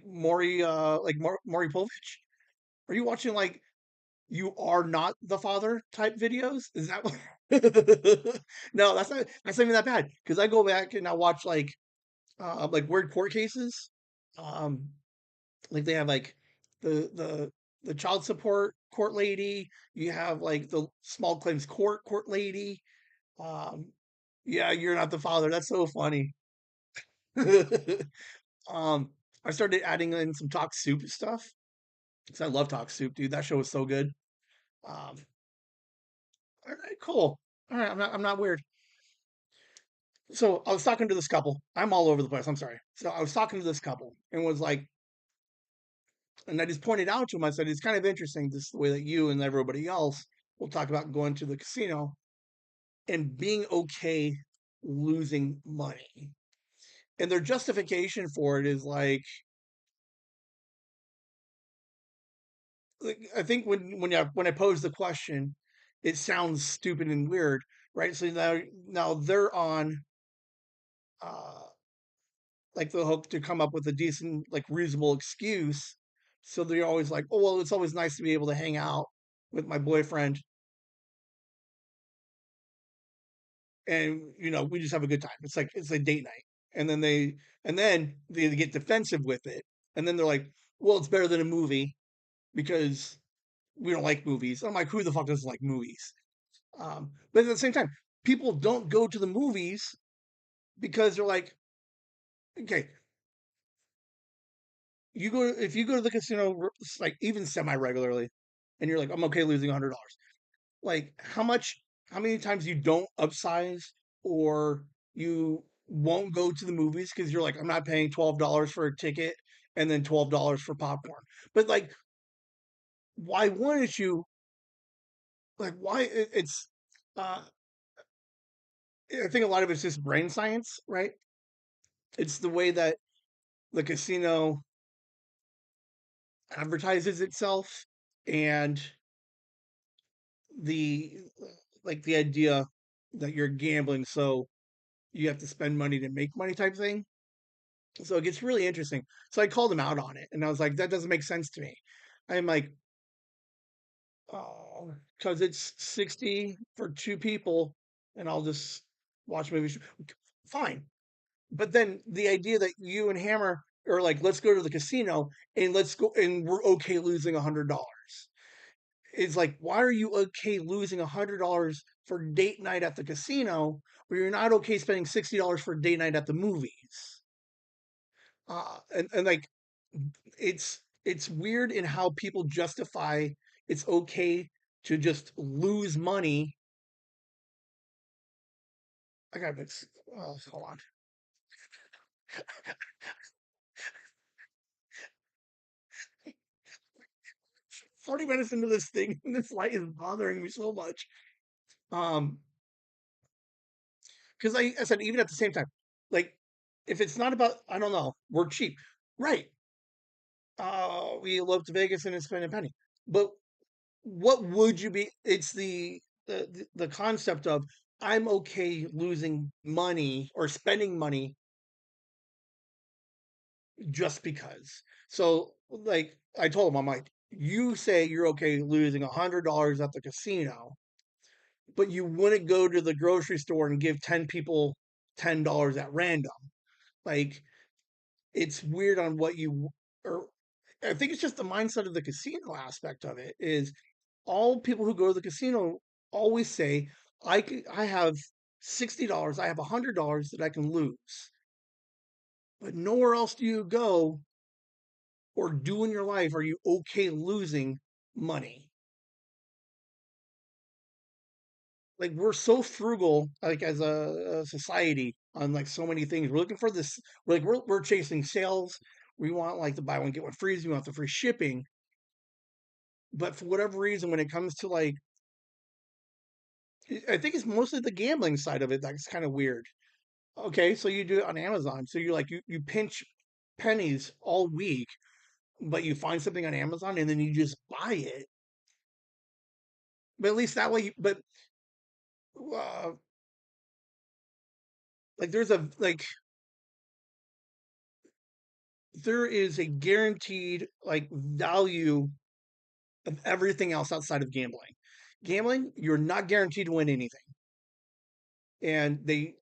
Speaker 1: Maury Maury Povich? Are you watching like you are not the father type videos? Is that what? No, that's not even that bad because I go back and I watch like weird court cases. Um, like they have like the child support court lady. You have like the small claims court lady. Um, yeah, you're not the father. That's so funny. um, I started adding in some Talk Soup stuff because I love Talk Soup, dude. That show was so good. Um, all right, cool. All right, I'm not weird. So I was talking to this couple. I'm all over the place. I'm sorry. So I was talking to this couple and was like, and I just pointed out to him. I said, it's kind of interesting this the way that you and everybody else will talk about going to the casino and being okay losing money. And their justification for it is like I think when I pose the question, it sounds stupid and weird, right? So now they're on uh like the hook to come up with a decent, like reasonable excuse. So they're always like, oh, well, it's always nice to be able to hang out with my boyfriend and, we just have a good time. It's like, it's a date night. And then they get defensive with it. And then they're like, well, it's better than a movie because we don't like movies. I'm like, who the fuck doesn't like movies? But at the same time, people don't go to the movies because they're like, okay, if you go to the casino like even semi regularly, and you're like, I'm okay losing $100. Like how many times you don't upsize or you won't go to the movies because you're like, I'm not paying $12 for a ticket and then $12 for popcorn. But like, why wouldn't you? Like, why? It's. Uh, I think a lot of it's just brain science, right? It's the way that the casino advertises itself and the the idea that you're gambling, so you have to spend money to make money type thing. So it gets really interesting. So I called him out on it, and I was like, that doesn't make sense to me. I'm like, oh, because it's 60 for two people, and I'll just watch movies. Fine, but then the idea that you and Hammer are like, let's go to the casino and let's go, and we're okay losing $100. It's like, why are you okay losing $100 for date night at the casino, but you're not okay spending $60 for date night at the movies? And like, it's weird in how people justify it's okay to just lose money. I got mix. Oh, hold on. 40 minutes into this thing, and this light is bothering me so much. Um, because I said even at the same time, like if it's not about I don't know, we're cheap, right? We eloped to Vegas and spent a penny, but what would you be? It's the concept of I'm okay losing money or spending money just because. So like I told him, I'm like, you say you're okay losing $100 at the casino, but you wouldn't go to the grocery store and give 10 people $10 at random. Like it's weird on what you or I think it's just the mindset of the casino aspect of it is all people who go to the casino always say, I have $60, I have $100 that I can lose. But nowhere else do you go or do in your life are you okay losing money. Like we're so frugal, like as a society on like so many things. We're looking for this. We're chasing sales. We want like the buy one get one free. We want the free shipping. But for whatever reason, when it comes to like, I think it's mostly the gambling side of it that's kind of weird. Okay, so you do it on Amazon. So you pinch pennies all week, but you find something on Amazon and then you just buy it. But at least that way, but uh, like there's a like there is a guaranteed like value of everything else outside of gambling. Gambling, you're not guaranteed to win anything, and they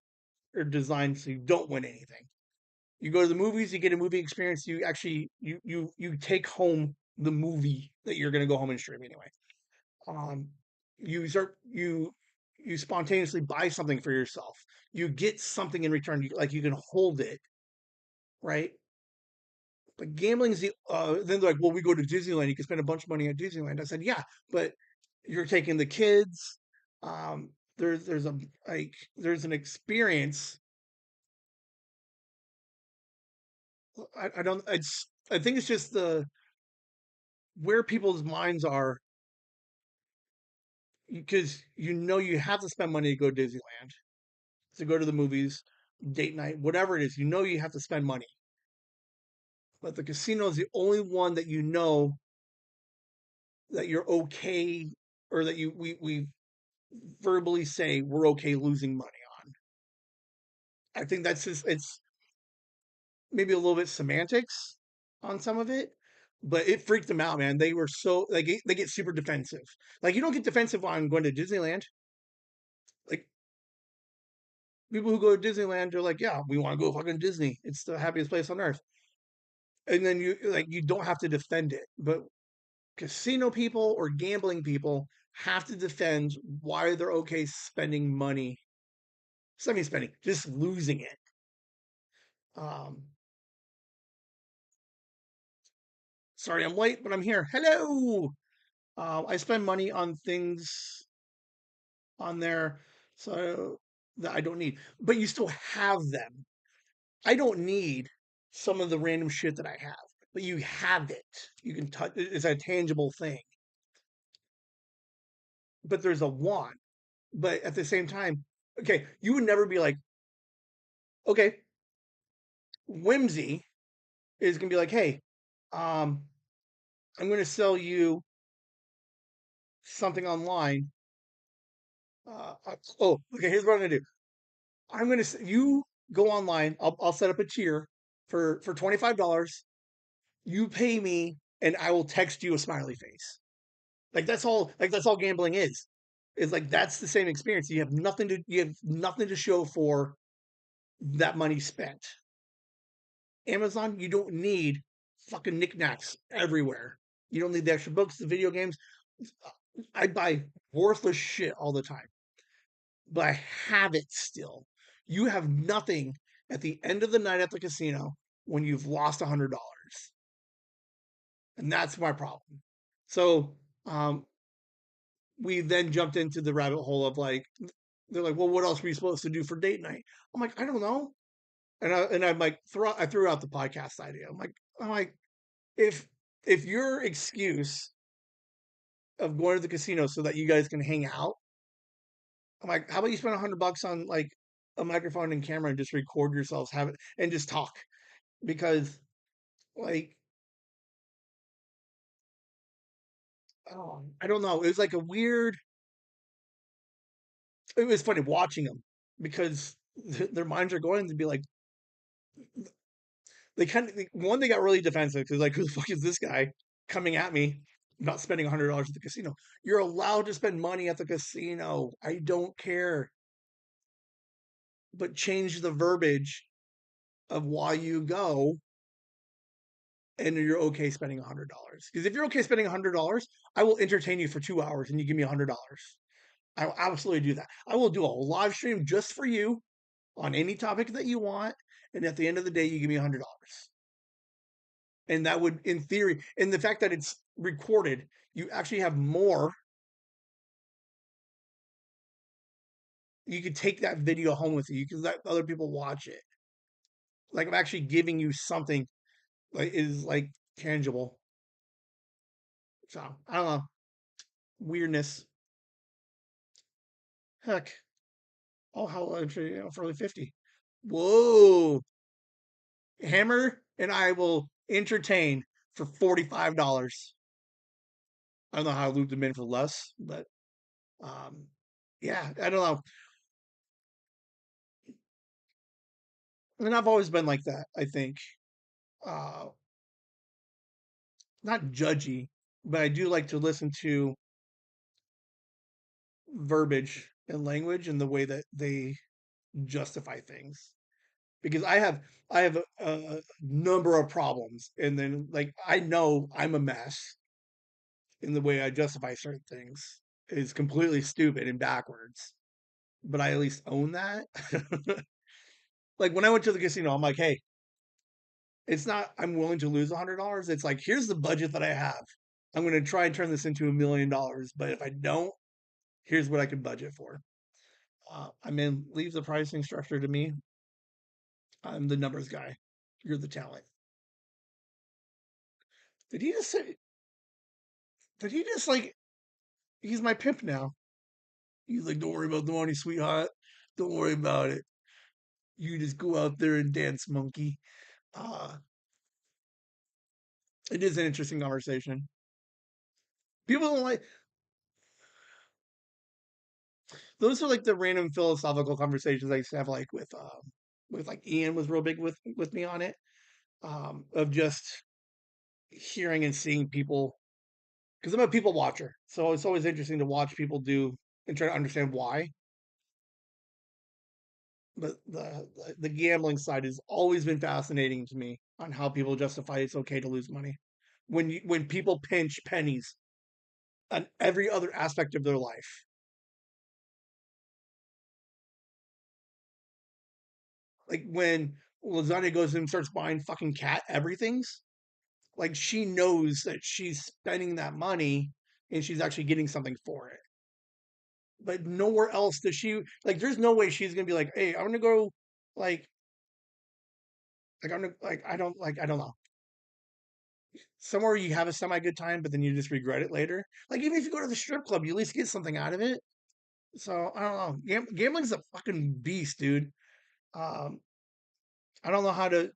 Speaker 1: are designed so you don't win anything. You go to the movies, you get a movie experience. You actually you take home the movie that you're going to go home and stream anyway. Um, you start you spontaneously buy something for yourself. You get something in return. Like you can hold it, right? But gambling's the then they're like, well, we go to Disneyland. You can spend a bunch of money at Disneyland. I said, yeah, but you're taking the kids. There's a like there's an experience. I don't. I think it's just the where people's minds are because you have to spend money to go to Disneyland, to go to the movies, date night, whatever it is. You know you have to spend money, but the casino is the only one that you know that you're okay or that we verbally say we're okay losing money on. I think that's just it's maybe a little bit semantics on some of it, but it freaked them out, man. They were so like they get super defensive. Like you don't get defensive on going to Disneyland. Like people who go to Disneyland are like, yeah, we want to go fucking Disney. It's the happiest place on earth. And then you don't have to defend it, but casino people or gambling people have to defend why they're okay spending money. Spending, just losing it. Um, Sorry, I'm late, but I'm here. Hello. I spend money on things on there so that I don't need, but you still have them. I don't need some of the random shit that I have, but you have it. You can touch. It's a tangible thing. But there's a want. But at the same time, okay, you would never be like, okay, Whimsy is gonna be like, hey, um, I'm gonna sell you something online. Oh, okay. Here's what I'm gonna do. I'm gonna you go online. I'll set up a tier for $25. You pay me, and I will text you a smiley face. Like that's all. Like that's all gambling is. Is like that's the same experience. You have nothing to show for that money spent. Amazon, you don't need fucking knickknacks everywhere. You don't need the extra books, the video games. I buy worthless shit all the time, but I have it still. You have nothing at the end of the night at the casino when you've lost $100, and that's my problem. So we then jumped into the rabbit hole of like they're like, well, what else were you supposed to do for date night? I'm like, I don't know, I'm like, I threw out the podcast idea. I'm like, if your excuse of going to the casino so that you guys can hang out, I'm like, how about you spend $100 on like a microphone and camera and just record yourselves, have it and just talk because like oh, I don't know, it was like a weird. It was funny watching them because their minds are going to be like they kind of one they got really defensive because like who the fuck is this guy coming at me about spending $100 at the casino? You're allowed to spend money at the casino. I don't care, but change the verbiage of why you go and you're okay spending $100. Because if you're okay spending $100, I will entertain you for 2 hours and you give me $100. I will absolutely do that. I will do a live stream just for you on any topic that you want. And at the end of the day, you give me $100. And that would, in theory, and the fact that it's recorded, you actually have more. You could take that video home with you. You can let other people watch it. Like I'm actually giving you something like is like tangible. So I don't know. Weirdness. Heck. Oh, how actually, for only 50. Whoa. Hammer and I will entertain for $45. I don't know how I looped them in for less, but um yeah, I don't know. And I've always been like that, I think. Uh Not judgy, but I do like to listen to verbiage and language and the way that they justify things. Because I have a number of problems, and then like I know I'm a mess in the way I justify certain things is completely stupid and backwards. But I at least own that. Like when I went to the casino, I'm like, hey, it's not I'm willing to lose $100. It's like here's the budget that I have. I'm going to try and turn this into $1 million, but if I don't, here's what I can budget for. I mean, leave the pricing structure to me. I'm the numbers guy. You're the talent. Did he just say? Did he just like? He's my pimp now. He's like, don't worry about the money, sweetheart. Don't worry about it. You just go out there and dance, monkey. Uh, it is an interesting conversation. People don't like those are like the random philosophical conversations I used to have with like Ian was real big with me on it. Of just hearing and seeing people because I'm a people watcher. So it's always interesting to watch people do and try to understand why. But the gambling side has always been fascinating to me on how people justify it's okay to lose money when people pinch pennies on every other aspect of their life. Like when Lasagna goes and starts buying fucking cat everything's, like she knows that she's spending that money and she's actually getting something for it. But nowhere else does she like. There's no way she's gonna be like, "Hey, I'm gonna go like I'm gonna I don't know somewhere you have a semi good time, but then you just regret it later. Like even if you go to the strip club, you at least get something out of it. So I don't know. Gambling's a fucking beast, dude. Um, I don't know how to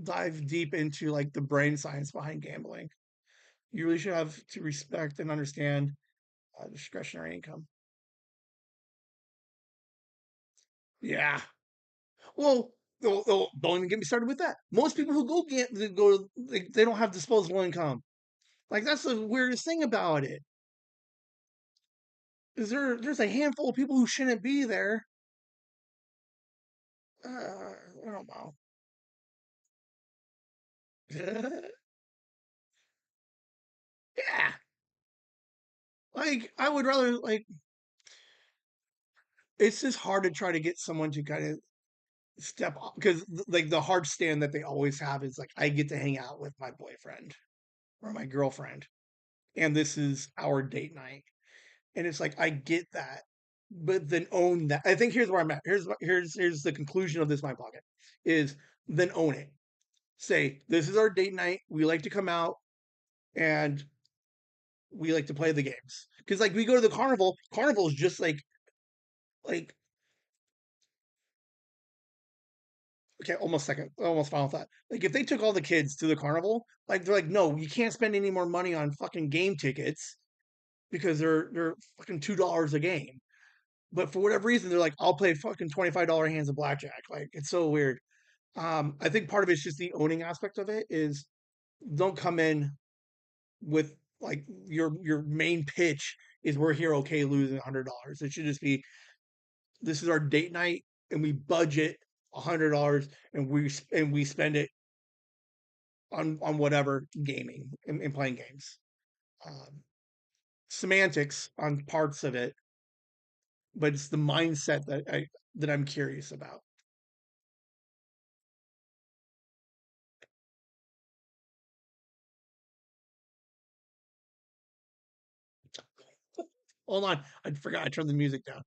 Speaker 1: dive deep into like the brain science behind gambling. You really should have to respect and understand discretionary income. Yeah. Well, don't even get me started with that. Most people who they don't have disposable income. Like that's the weirdest thing about it. Is there's a handful of people who shouldn't be there. I don't know. Yeah. Like I would rather like it's just hard to try to get someone to kind of step up because like the hard stand that they always have is like I get to hang out with my boyfriend or my girlfriend and this is our date night. And it's like I get that, but then own that. I think here's where I'm at. Here's the conclusion of this my pocket is then own it. Say this is our date night. We like to come out and we like to play the games because like we go to the carnival. Carnival is just like okay, almost final thought. Like if they took all the kids to the carnival, like they're like, no, you can't spend any more money on fucking game tickets because they're fucking $2 a game. But for whatever reason, they're like, I'll play fucking $25 hands of blackjack. Like it's so weird. I think part of it's just the owning aspect of it is don't come in with like your main pitch is we're here okay losing $100. It should just be this is our date night and we budget $100 and we spend it on whatever gaming and playing games. Semantics on parts of it, but it's the mindset that I'm curious about. Hold on, I forgot I turned the music down.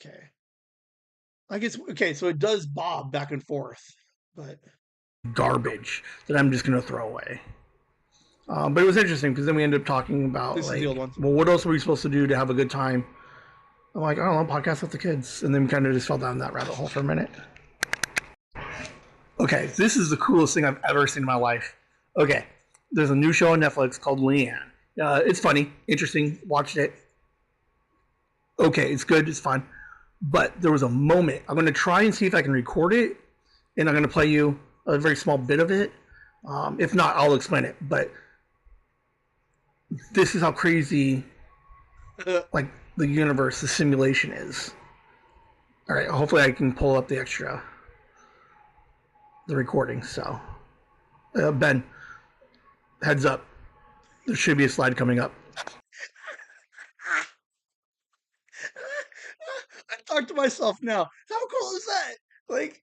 Speaker 1: Okay, I guess okay. So it does bob back and forth, but
Speaker 2: Garbage that I'm just going to throw away. But it was interesting because then we ended up talking about
Speaker 1: this is the
Speaker 2: like,
Speaker 1: old one.
Speaker 2: well, what else are we supposed to do to have a good time? I'm like, I don't know, podcast with the kids, and then kind of just fell down that rabbit hole for a minute. Okay, this is the coolest thing I've ever seen in my life. Okay, there's a new show on Netflix called Leanne. It's funny, interesting. Watched it. Okay, it's good, it's fun. But there was a moment. I'm going to try and see if I can record it, and I'm going to play you a very small bit of it. If not, I'll explain it. But this is how crazy, like, the universe, the simulation is. All right, hopefully I can pull up the recording. So, Ben, heads up. There should be a slide coming up.
Speaker 1: I talk to myself now. How cool is that? Like,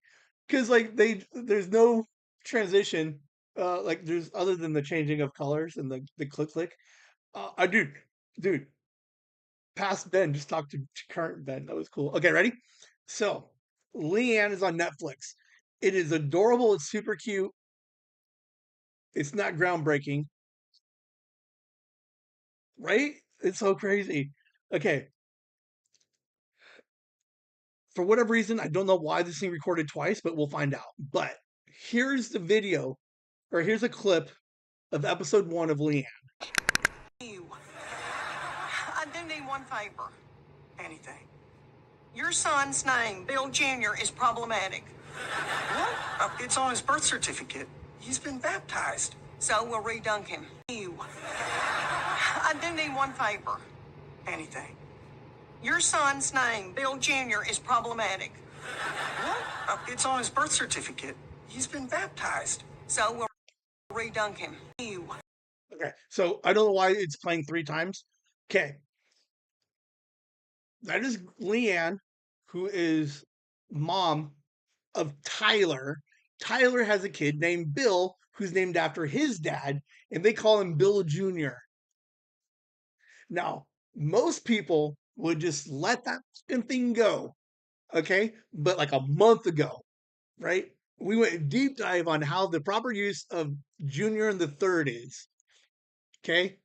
Speaker 1: because like there's no transition. Like there's other than the changing of colors and the click. I dude, past Ben, just talk to current Ben. That was cool. Okay, ready? So, Leanne is on Netflix. It is adorable. It's super cute. It's not groundbreaking, right? It's so crazy. Okay, for whatever reason, I don't know why this thing recorded twice, but we'll find out. But here's the video, or here's a clip of episode 1 of Leanne.
Speaker 4: I do need one favor. Anything. Your son's name, Bill Jr., is problematic.
Speaker 5: What? It's on his birth certificate. He's been baptized.
Speaker 4: So we'll redunk him. I do need one favor.
Speaker 5: Anything.
Speaker 4: Your son's name, Bill Jr., is problematic.
Speaker 5: What? It's on his birth certificate. He's been baptized.
Speaker 4: So we'll redunk him.
Speaker 1: Okay, so I don't know why it's playing 3 times. Okay, that is Leanne, who is mom of Tyler. Tyler has a kid named Bill, who's named after his dad, and they call him Bill Jr. Now, most people would just let that fucking thing go, okay? But like a month ago, right? We went deep dive on how the proper use of junior and the third is, okay?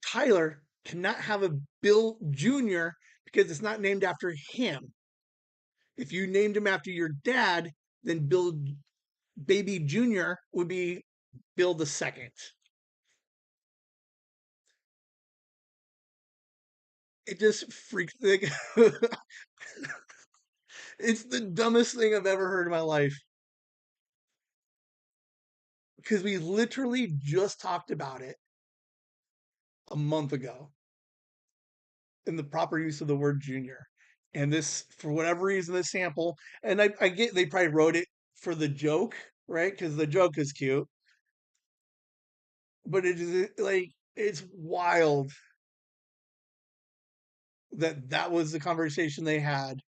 Speaker 1: Tyler cannot have a Bill Jr. because it's not named after him. If you named him after your dad, then Bill Baby Jr. would be Bill the second. It just freaks. Like, it's the dumbest thing I've ever heard in my life. Because we literally just talked about it a month ago in the proper use of the word junior. And this, for whatever reason, this sample, and I get they probably wrote it for the joke, right? Because the joke is cute. But it is like, it's wild that was the conversation they had,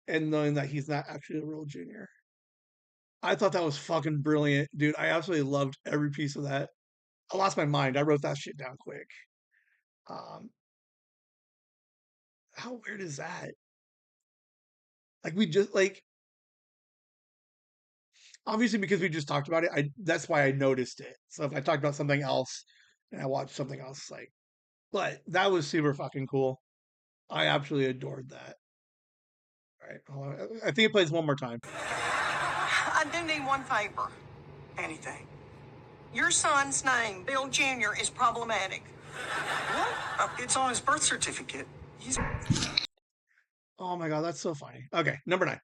Speaker 1: and knowing that he's not actually a real junior. I thought that was fucking brilliant, dude. I absolutely loved every piece of that. I lost my mind. I wrote that shit down quick. Um, how weird is that? Like we just like obviously because we just talked about it. I that's why I noticed it. So if I talked about something else and I watched something else, like, but that was super fucking cool. I absolutely adored that. All right, hold on. I think it plays one more time.
Speaker 4: I do need one favor.
Speaker 5: Anything.
Speaker 4: Your son's name, Bill Jr., is problematic.
Speaker 5: What? It's on his birth certificate. He's.
Speaker 1: Oh my god, that's so funny. Okay, number 9.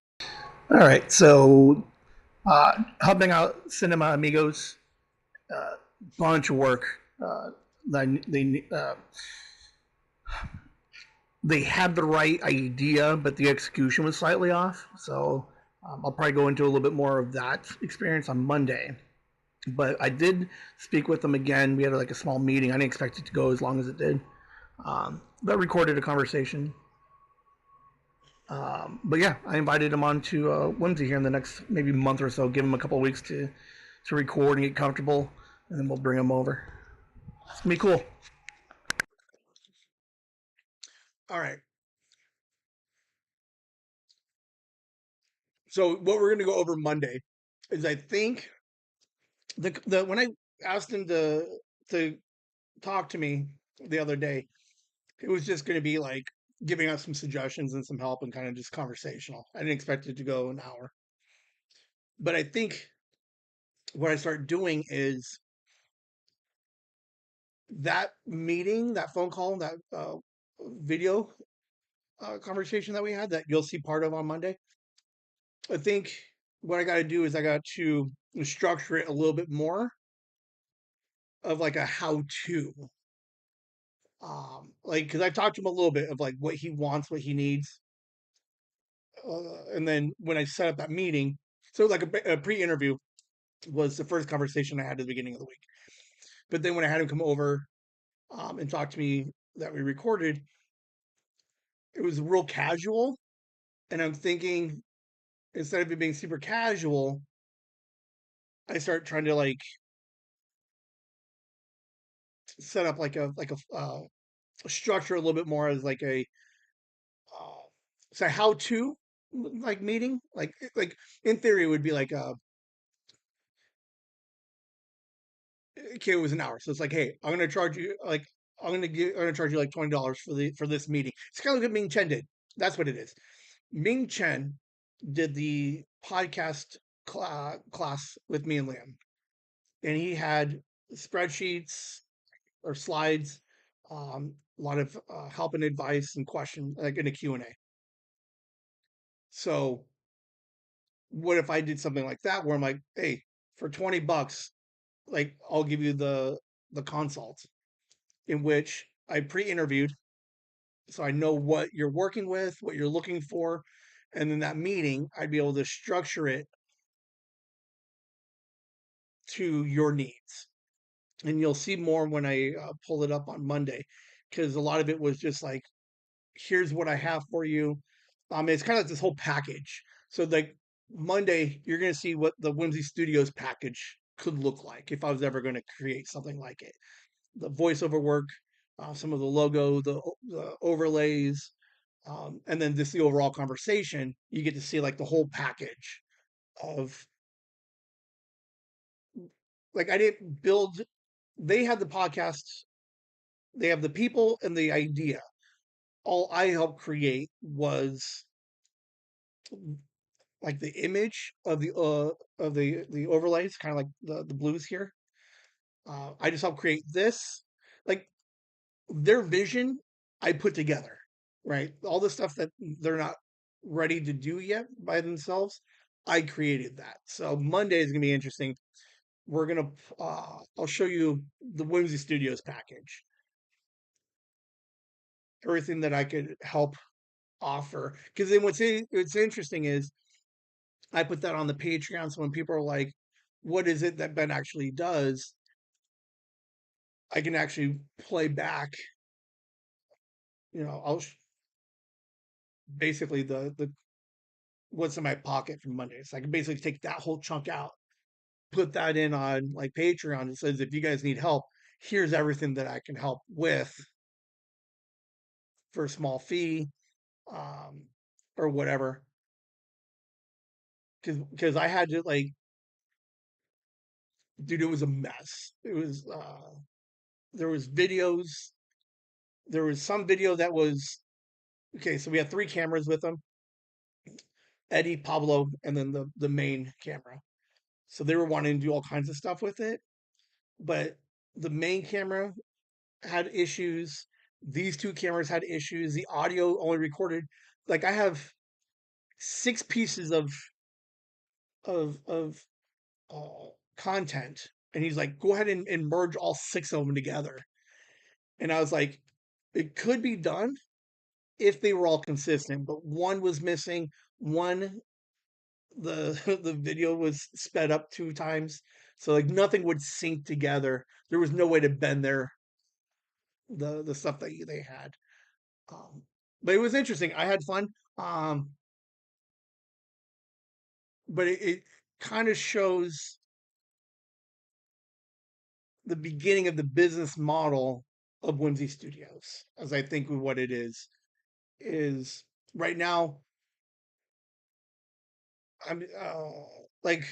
Speaker 2: All right, so helping out Cinema Amigos, bunch of work. They they had the right idea, but the execution was slightly off. So I'll probably go into a little bit more of that experience on Monday. But I did speak with them again. We had like a small meeting. I didn't expect it to go as long as it did. But recorded a conversation. But yeah, I invited him on to Whimsy here in the next maybe month or so. Give him a couple of weeks to record and get comfortable, and then we'll bring him over. It's gonna be cool.
Speaker 1: All right. So what we're going to go over Monday is I think the when I asked him to talk to me the other day, it was just going to be like giving us some suggestions and some help and kind of just conversational. I didn't expect it to go an hour. But I think what I start doing is that meeting, that phone call, that video conversation that we had that you'll see part of on Monday. I think what I got to do is I got to structure it a little bit more of like a how to. Like, because I talked to him a little bit of like what he wants, what he needs. And then when I set up that meeting, so like a pre interview was the first conversation I had at the beginning of the week. But then when I had him come over and talk to me that we recorded, it was real casual. And I'm thinking, instead of it being super casual, I start trying to like set up like a structure a little bit more as like a so how to like meeting like in theory it would be like okay, it was an hour, so it's like, hey, I'm gonna charge you like I'm gonna charge you like $20 for this meeting. It's kind of like what Ming Chen did. That's what it is. Ming Chen did the podcast class with me and Liam, and he had spreadsheets or slides, a lot of help and advice and questions like in a Q&A. So what if I did something like that where I'm like, hey, for $20, like I'll give you the consult in which I pre-interviewed so I know what you're working with, what you're looking for, and then that meeting I'd be able to structure it to your needs. And you'll see more when I pull it up on Monday because a lot of it was just like, here's what I have for you. It's kind of like this whole package. So like Monday, you're going to see what the Whimsy Studios package could look like if I was ever going to create something like it. The voiceover work, some of the logo, the overlays, and then just the overall conversation. You get to see like the whole package of like I didn't build. They had the podcasts. They have the people and the idea. All I helped create was like the image of the overlays, kind of like the blues here. I just helped create this, like their vision. I put together, right? All the stuff that they're not ready to do yet by themselves. I created that. So Monday is gonna be interesting. We're gonna I'll show you the Whimsy Studios package, everything that I could help offer. Because then what's interesting is I put that on the Patreon. So when people are like, what is it that Ben actually does? I can actually play back, I'll basically the what's in my pocket from Monday. So I can basically take that whole chunk out, put that in on like Patreon. It says, if you guys need help, here's everything that I can help with for a small fee, um, or whatever. Because I had to like, dude, it was a mess. It was there was videos. There was some video that was okay. So we had three cameras with them: Eddie, Pablo, and then the main camera. So they were wanting to do all kinds of stuff with it, but the main camera had issues. These two cameras had issues. The audio only recorded like I have six pieces of content, and he's like, go ahead and merge all six of them together. And I was like, it could be done, if they were all consistent, but one was missing. One, the the video was sped up 2 times, so like nothing would sync together. There was no way to bend the stuff that they had. Um, but it was interesting. I had fun. Um, but it kind of shows the beginning of the business model of Whimsy Studios, as I think what it is right now. I'm like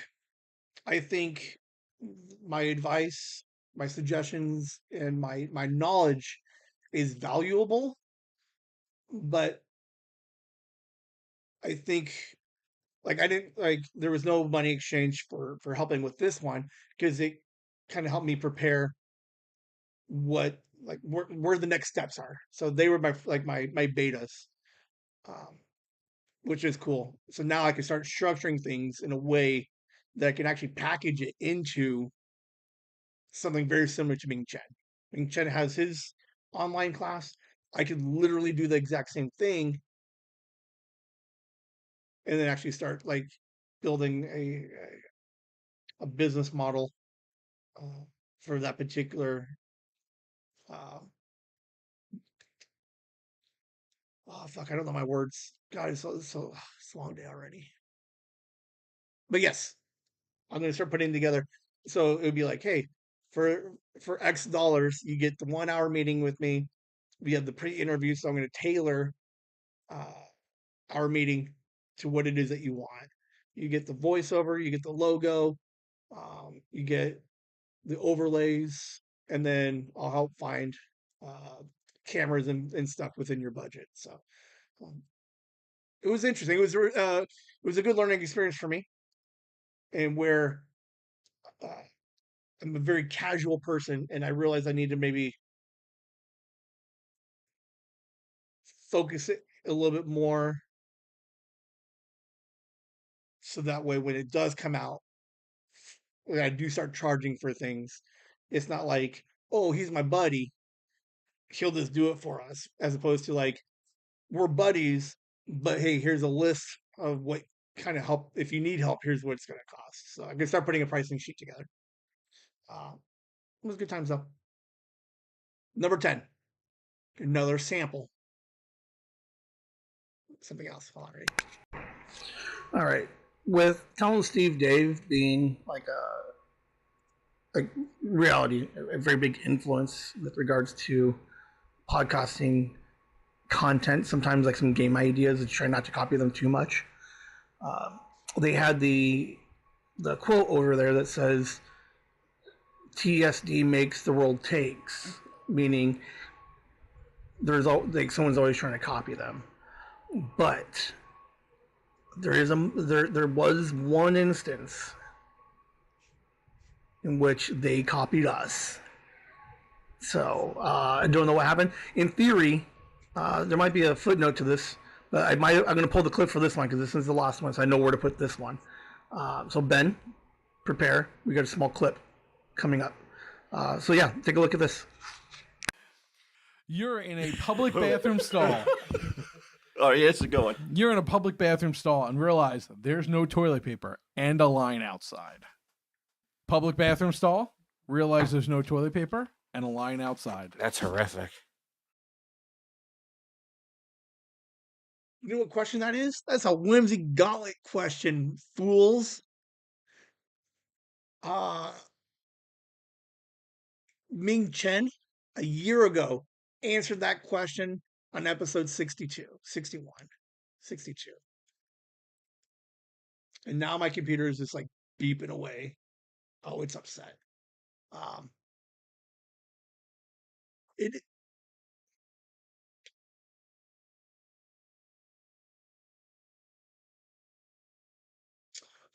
Speaker 1: I think my advice, my suggestions, and my knowledge is valuable, but I think like I didn't like there was no money exchange for helping with this one because it kind of helped me prepare what like where the next steps are. So they were my betas, um, which is cool. So now I can start structuring things in a way that I can actually package it into something very similar to Ming Chen. Ming Chen has his online class. I could literally do the exact same thing and then actually start like building a business model uh, for that particular. Uh, oh fuck! I don't know my words. God, it's a long day already. But yes, I'm gonna start putting together. So it would be like, hey, for X dollars, you get the 1 hour meeting with me. We have the pre-interview, so I'm gonna tailor uh, our meeting to what it is that you want. You get the voiceover, you get the logo, you get the overlays, and then I'll help find uh, cameras and stuff within your budget. So um, it was interesting. It was a good learning experience for me, and where uh, I'm a very casual person, and I realized I need to maybe focus it a little bit more, so that way when it does come out, when I do start charging for things, it's not like, oh, he's my buddy, he'll just do it for us, as opposed to like we're buddies, but hey, here's a list of what kind of help. If you need help, here's what it's going to cost. So I can start putting a pricing sheet together. It was good times though. Number 10, another sample. Something else. Hold on, ready?
Speaker 2: All right. With telling Steve Dave being like a reality, a very big influence with regards to podcasting content. Sometimes like some game ideas and try not to copy them too much. They had the quote over there that says TSD makes the world takes, meaning like someone's always trying to copy them. But there was one instance in which they copied us. So I don't know what happened. In theory, there might be a footnote to this, but I'm going to pull the clip for this one because this is the last one, so I know where to put this one. So Ben, prepare. We got a small clip coming up. So yeah, take a look at this.
Speaker 6: You're in a public bathroom stall.
Speaker 7: Oh, yeah, it's going.
Speaker 6: You're in a public bathroom stall and realize there's no toilet paper and a line outside. Public bathroom stall, realize there's no toilet paper and a line outside.
Speaker 7: That's horrific.
Speaker 1: You know what question that is? That's a Whimsy Gauntlet question, fools. Uh, Ming Chen, a year ago, answered that question on episode 62, 61, 62. And now my computer is just like beeping away. Oh, it's upset. Um, it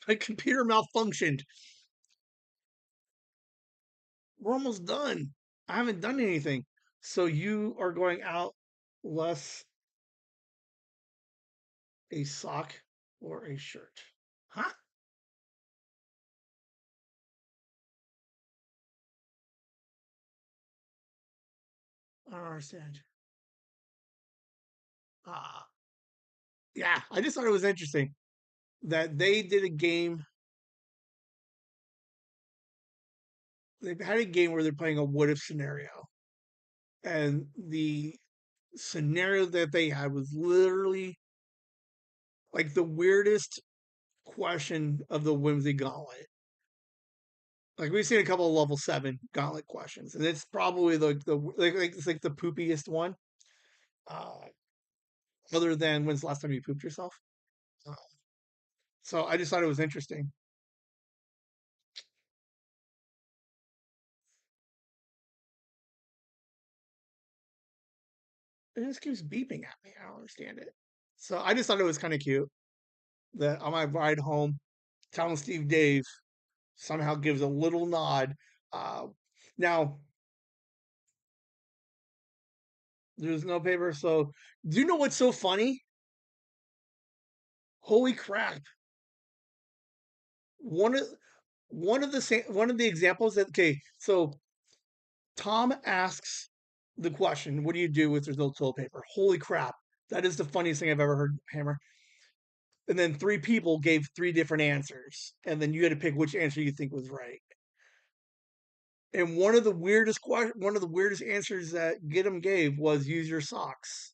Speaker 1: my computer malfunctioned. We're almost done. I haven't done anything. So you are going out less a sock or a shirt. Huh? I don't understand. Uh, yeah, I just thought it was interesting that they did a game. They had a game where they're playing a what if scenario, and the scenario that they had was literally like the weirdest question of the Whimsy Gauntlet. Like we've seen a couple of level 7 Gauntlet questions, and it's probably it's like the poopiest one. Uh, other than when's the last time you pooped yourself? Uh, so I just thought it was interesting. It just keeps beeping at me. I don't understand it. So I just thought it was kind of cute that on my ride home, telling Steve Dave somehow gives a little nod. Uh, now there's no paper, so do you know what's so funny? Holy crap! One of one of the examples that so Tom asks the question, "What do you do if there's no toilet paper?" Holy crap! That is the funniest thing I've ever heard, Hammer. And then three people gave three different answers, and then you had to pick which answer you think was right. And one of the weirdest answers that Gidim gave was use your socks.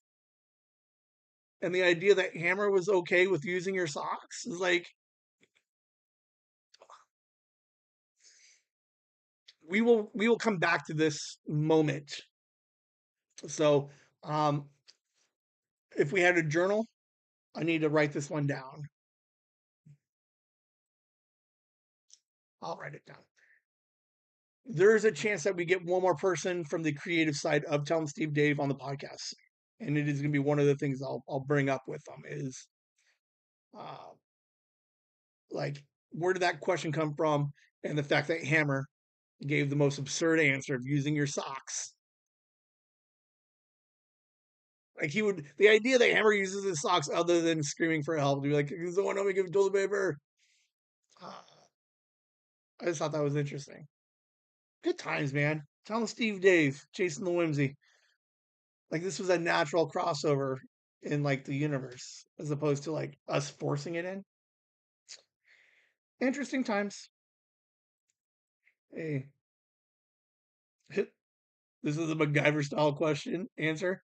Speaker 1: And the idea that Hammer was okay with using your socks is like we will come back to this moment. So if we had a journal, I need to write this one down. I'll write it down. There is a chance that we get one more person from the creative side of Telling Steve Dave on the podcast, and it is going to be one of the things I'll bring up with them is uh, like where did that question come from, and the fact that Hammer gave the most absurd answer of using your socks. Like the idea that Hammer uses his socks other than screaming for help, to be like, "Does someone help me give toilet paper?" Uh, I just thought that was interesting. Good times, man. Telling Steve Dave, chasing the whimsy. Like this was a natural crossover in like the universe, as opposed to like us forcing it in. Interesting times. Hey, this is a MacGyver style question answer.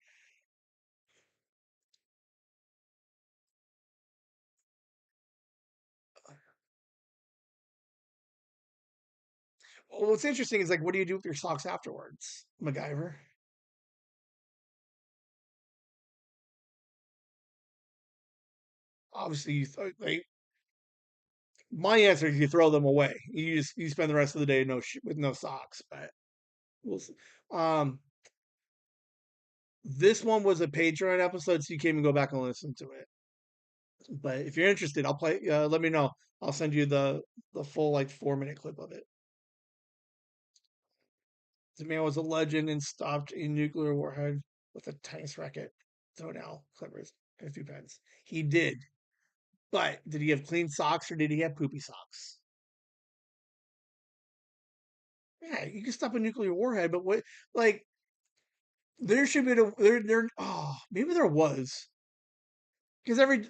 Speaker 1: Well, what's interesting is like, what do you do with your socks afterwards, MacGyver? Obviously, like my answer is you throw them away. You spend the rest of the day with no socks. But we'll see. Um, this one was a Patreon episode, so you can't even go back and listen to it. But if you're interested, I'll play. Let me know. I'll send you the full like 4 minute clip of it. The man was a legend and stopped a nuclear warhead with a tennis racket, toenail clippers, and a few pens. He did. But did he have clean socks or did he have poopy socks? Yeah, you can stop a nuclear warhead, but what like there should be there oh maybe there was because every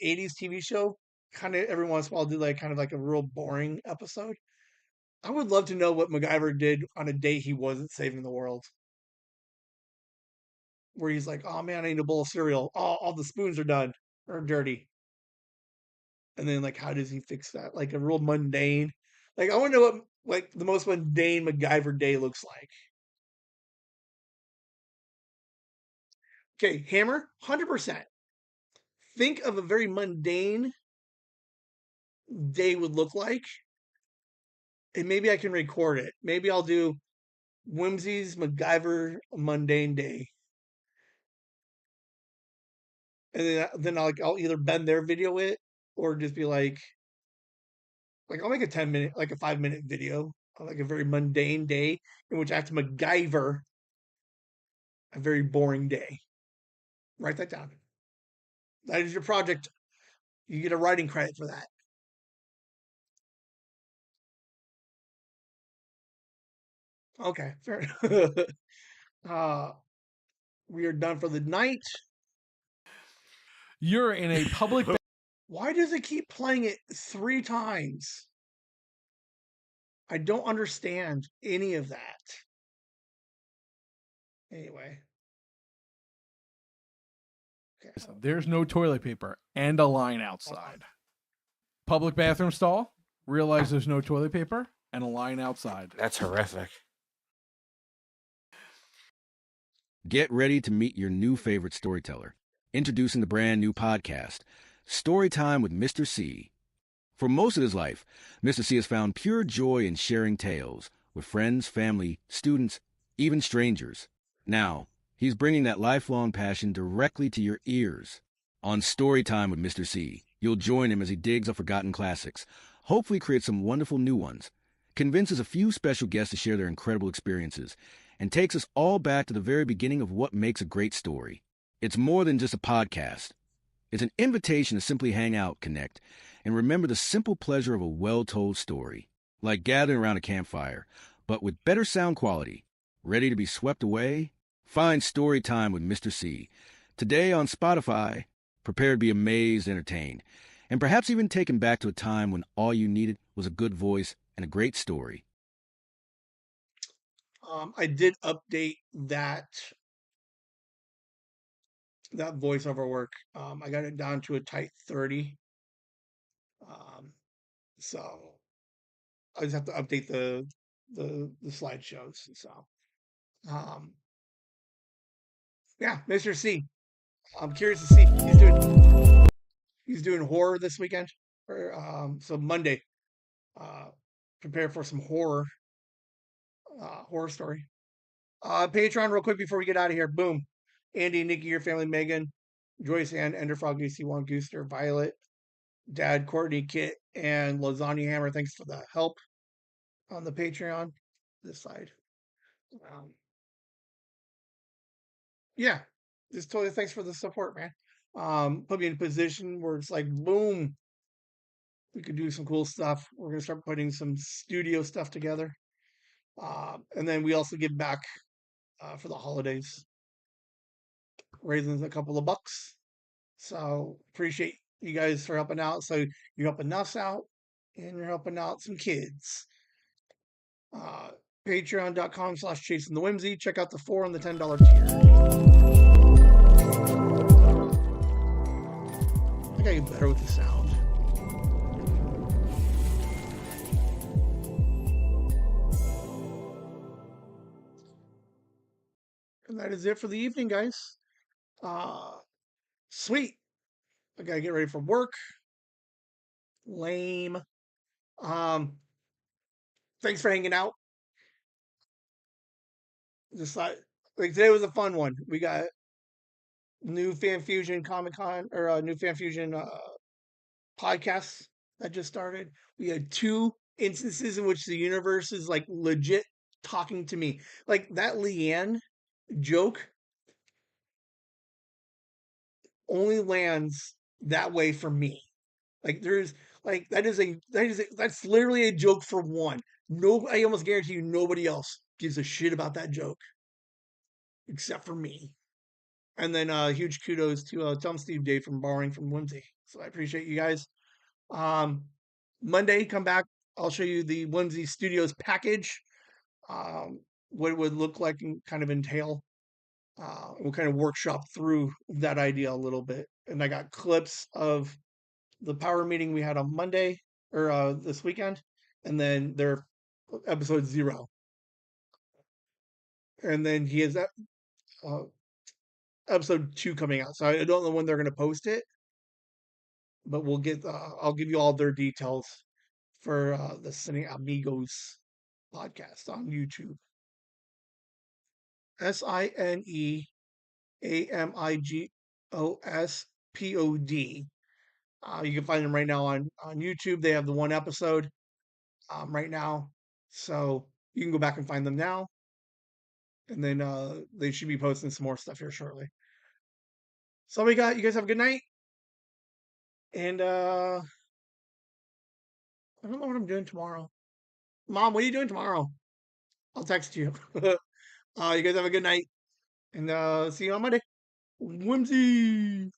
Speaker 1: 80s TV show kind of every once in a while do like kind of like a real boring episode. I would love to know what MacGyver did on a day he wasn't saving the world. Where he's like, "Oh man, I need a bowl of cereal. Oh, all the spoons are done or dirty." And then like, how does he fix that? Like a real mundane. Like I want to know what like the most mundane MacGyver day looks like. Okay, Hammer, 100%. Think of a very mundane day would look like, and maybe I can record it. Maybe I'll do Whimsy's MacGyver mundane day, and then I'll either bend their video it or just be like I'll make a 10 minute, like a 5 minute video of like a very mundane day in which I have to MacGyver a very boring day. Write that down. That is your project. You get a writing credit for that. Okay, fair enough. uh, we are done for the night.
Speaker 6: You're in a public
Speaker 1: Why does it keep playing it 3 times? I don't understand any of that. Anyway. Okay.
Speaker 6: There's no toilet paper and a line outside. Public bathroom stall. Realize there's no toilet paper and a line outside.
Speaker 8: That's horrific.
Speaker 9: Get ready to meet your new favorite storyteller. Introducing the brand new podcast, Storytime with Mr. C. For most of his life, Mr. C has found pure joy in sharing tales with friends, family, students, even strangers. Now, he's bringing that lifelong passion directly to your ears. On Storytime with Mr. C, you'll join him as he digs up forgotten classics, hopefully creates some wonderful new ones, convinces a few special guests to share their incredible experiences, and takes us all back to the very beginning of what makes a great story. It's more than just a podcast. It's an invitation to simply hang out, connect, and remember the simple pleasure of a well-told story, like gathering around a campfire, but with better sound quality. Ready to be swept away? Find Storytime with Mr. C today on Spotify. Prepare to be amazed, entertained, and perhaps even taken back to a time when all you needed was a good voice and a great story.
Speaker 1: I did update that voiceover work. I got it down to a tight 30. So I just have to update the slideshows. So yeah, Mr. C. I'm curious to see he's doing horror this weekend. Or so Monday. Prepare for some horror story. Patreon, real quick before we get out of here. Boom. Andy, Nikki, your family, Megan, Joyce, Ann, Enderfrog, UC1, Gooster, Violet, Dad, Courtney, Kit, and Lasagna Hammer. Thanks for the help on the Patreon. This side. Yeah. Just totally thanks for the support, man. Put me in a position where it's like, boom, we could do some cool stuff. We're going to start putting some studio stuff together. And then we also give back for the holidays, raising a couple of bucks. So appreciate you guys for helping out. So you're helping us out and you're helping out some kids. Patreon.com/chasing the whimsy. Check out the $4 and the $10 tier. I gotta get better with the sound. And that is it for the evening, guys. Sweet. I gotta get ready for work. Lame. Thanks for hanging out. Just like today was a fun one. We got new Fan Fusion Comic Con or new Fan Fusion podcasts that just started. We had 2 instances in which the universe is like legit talking to me. Like that Leanne joke only lands that way for me. Like there's like that's literally a joke for one. No, I almost guarantee you nobody else gives a shit about that joke except for me. And then huge kudos to Tom Steve Dave from Borrowing from Whimsy. So I appreciate you guys. Monday, come back. I'll show you the Whimsy Studios package. What it would look like and kind of entail. We'll kind of workshop through that idea a little bit. And I got clips of the power meeting we had on Monday or this weekend, and then their episode 0. And then he has that episode 2 coming out. So I don't know when they're going to post it, but we'll get. I'll give you all their details for the Cine Amigos podcast on YouTube. SineAmigos.pod. You can find them right now on YouTube. They have the 1 episode right now. So you can go back and find them now. And then they should be posting some more stuff here shortly. So you guys have a good night. And I don't know what I'm doing tomorrow. Mom, what are you doing tomorrow? I'll text you. You guys have a good night. And see you on Monday. Whimsy.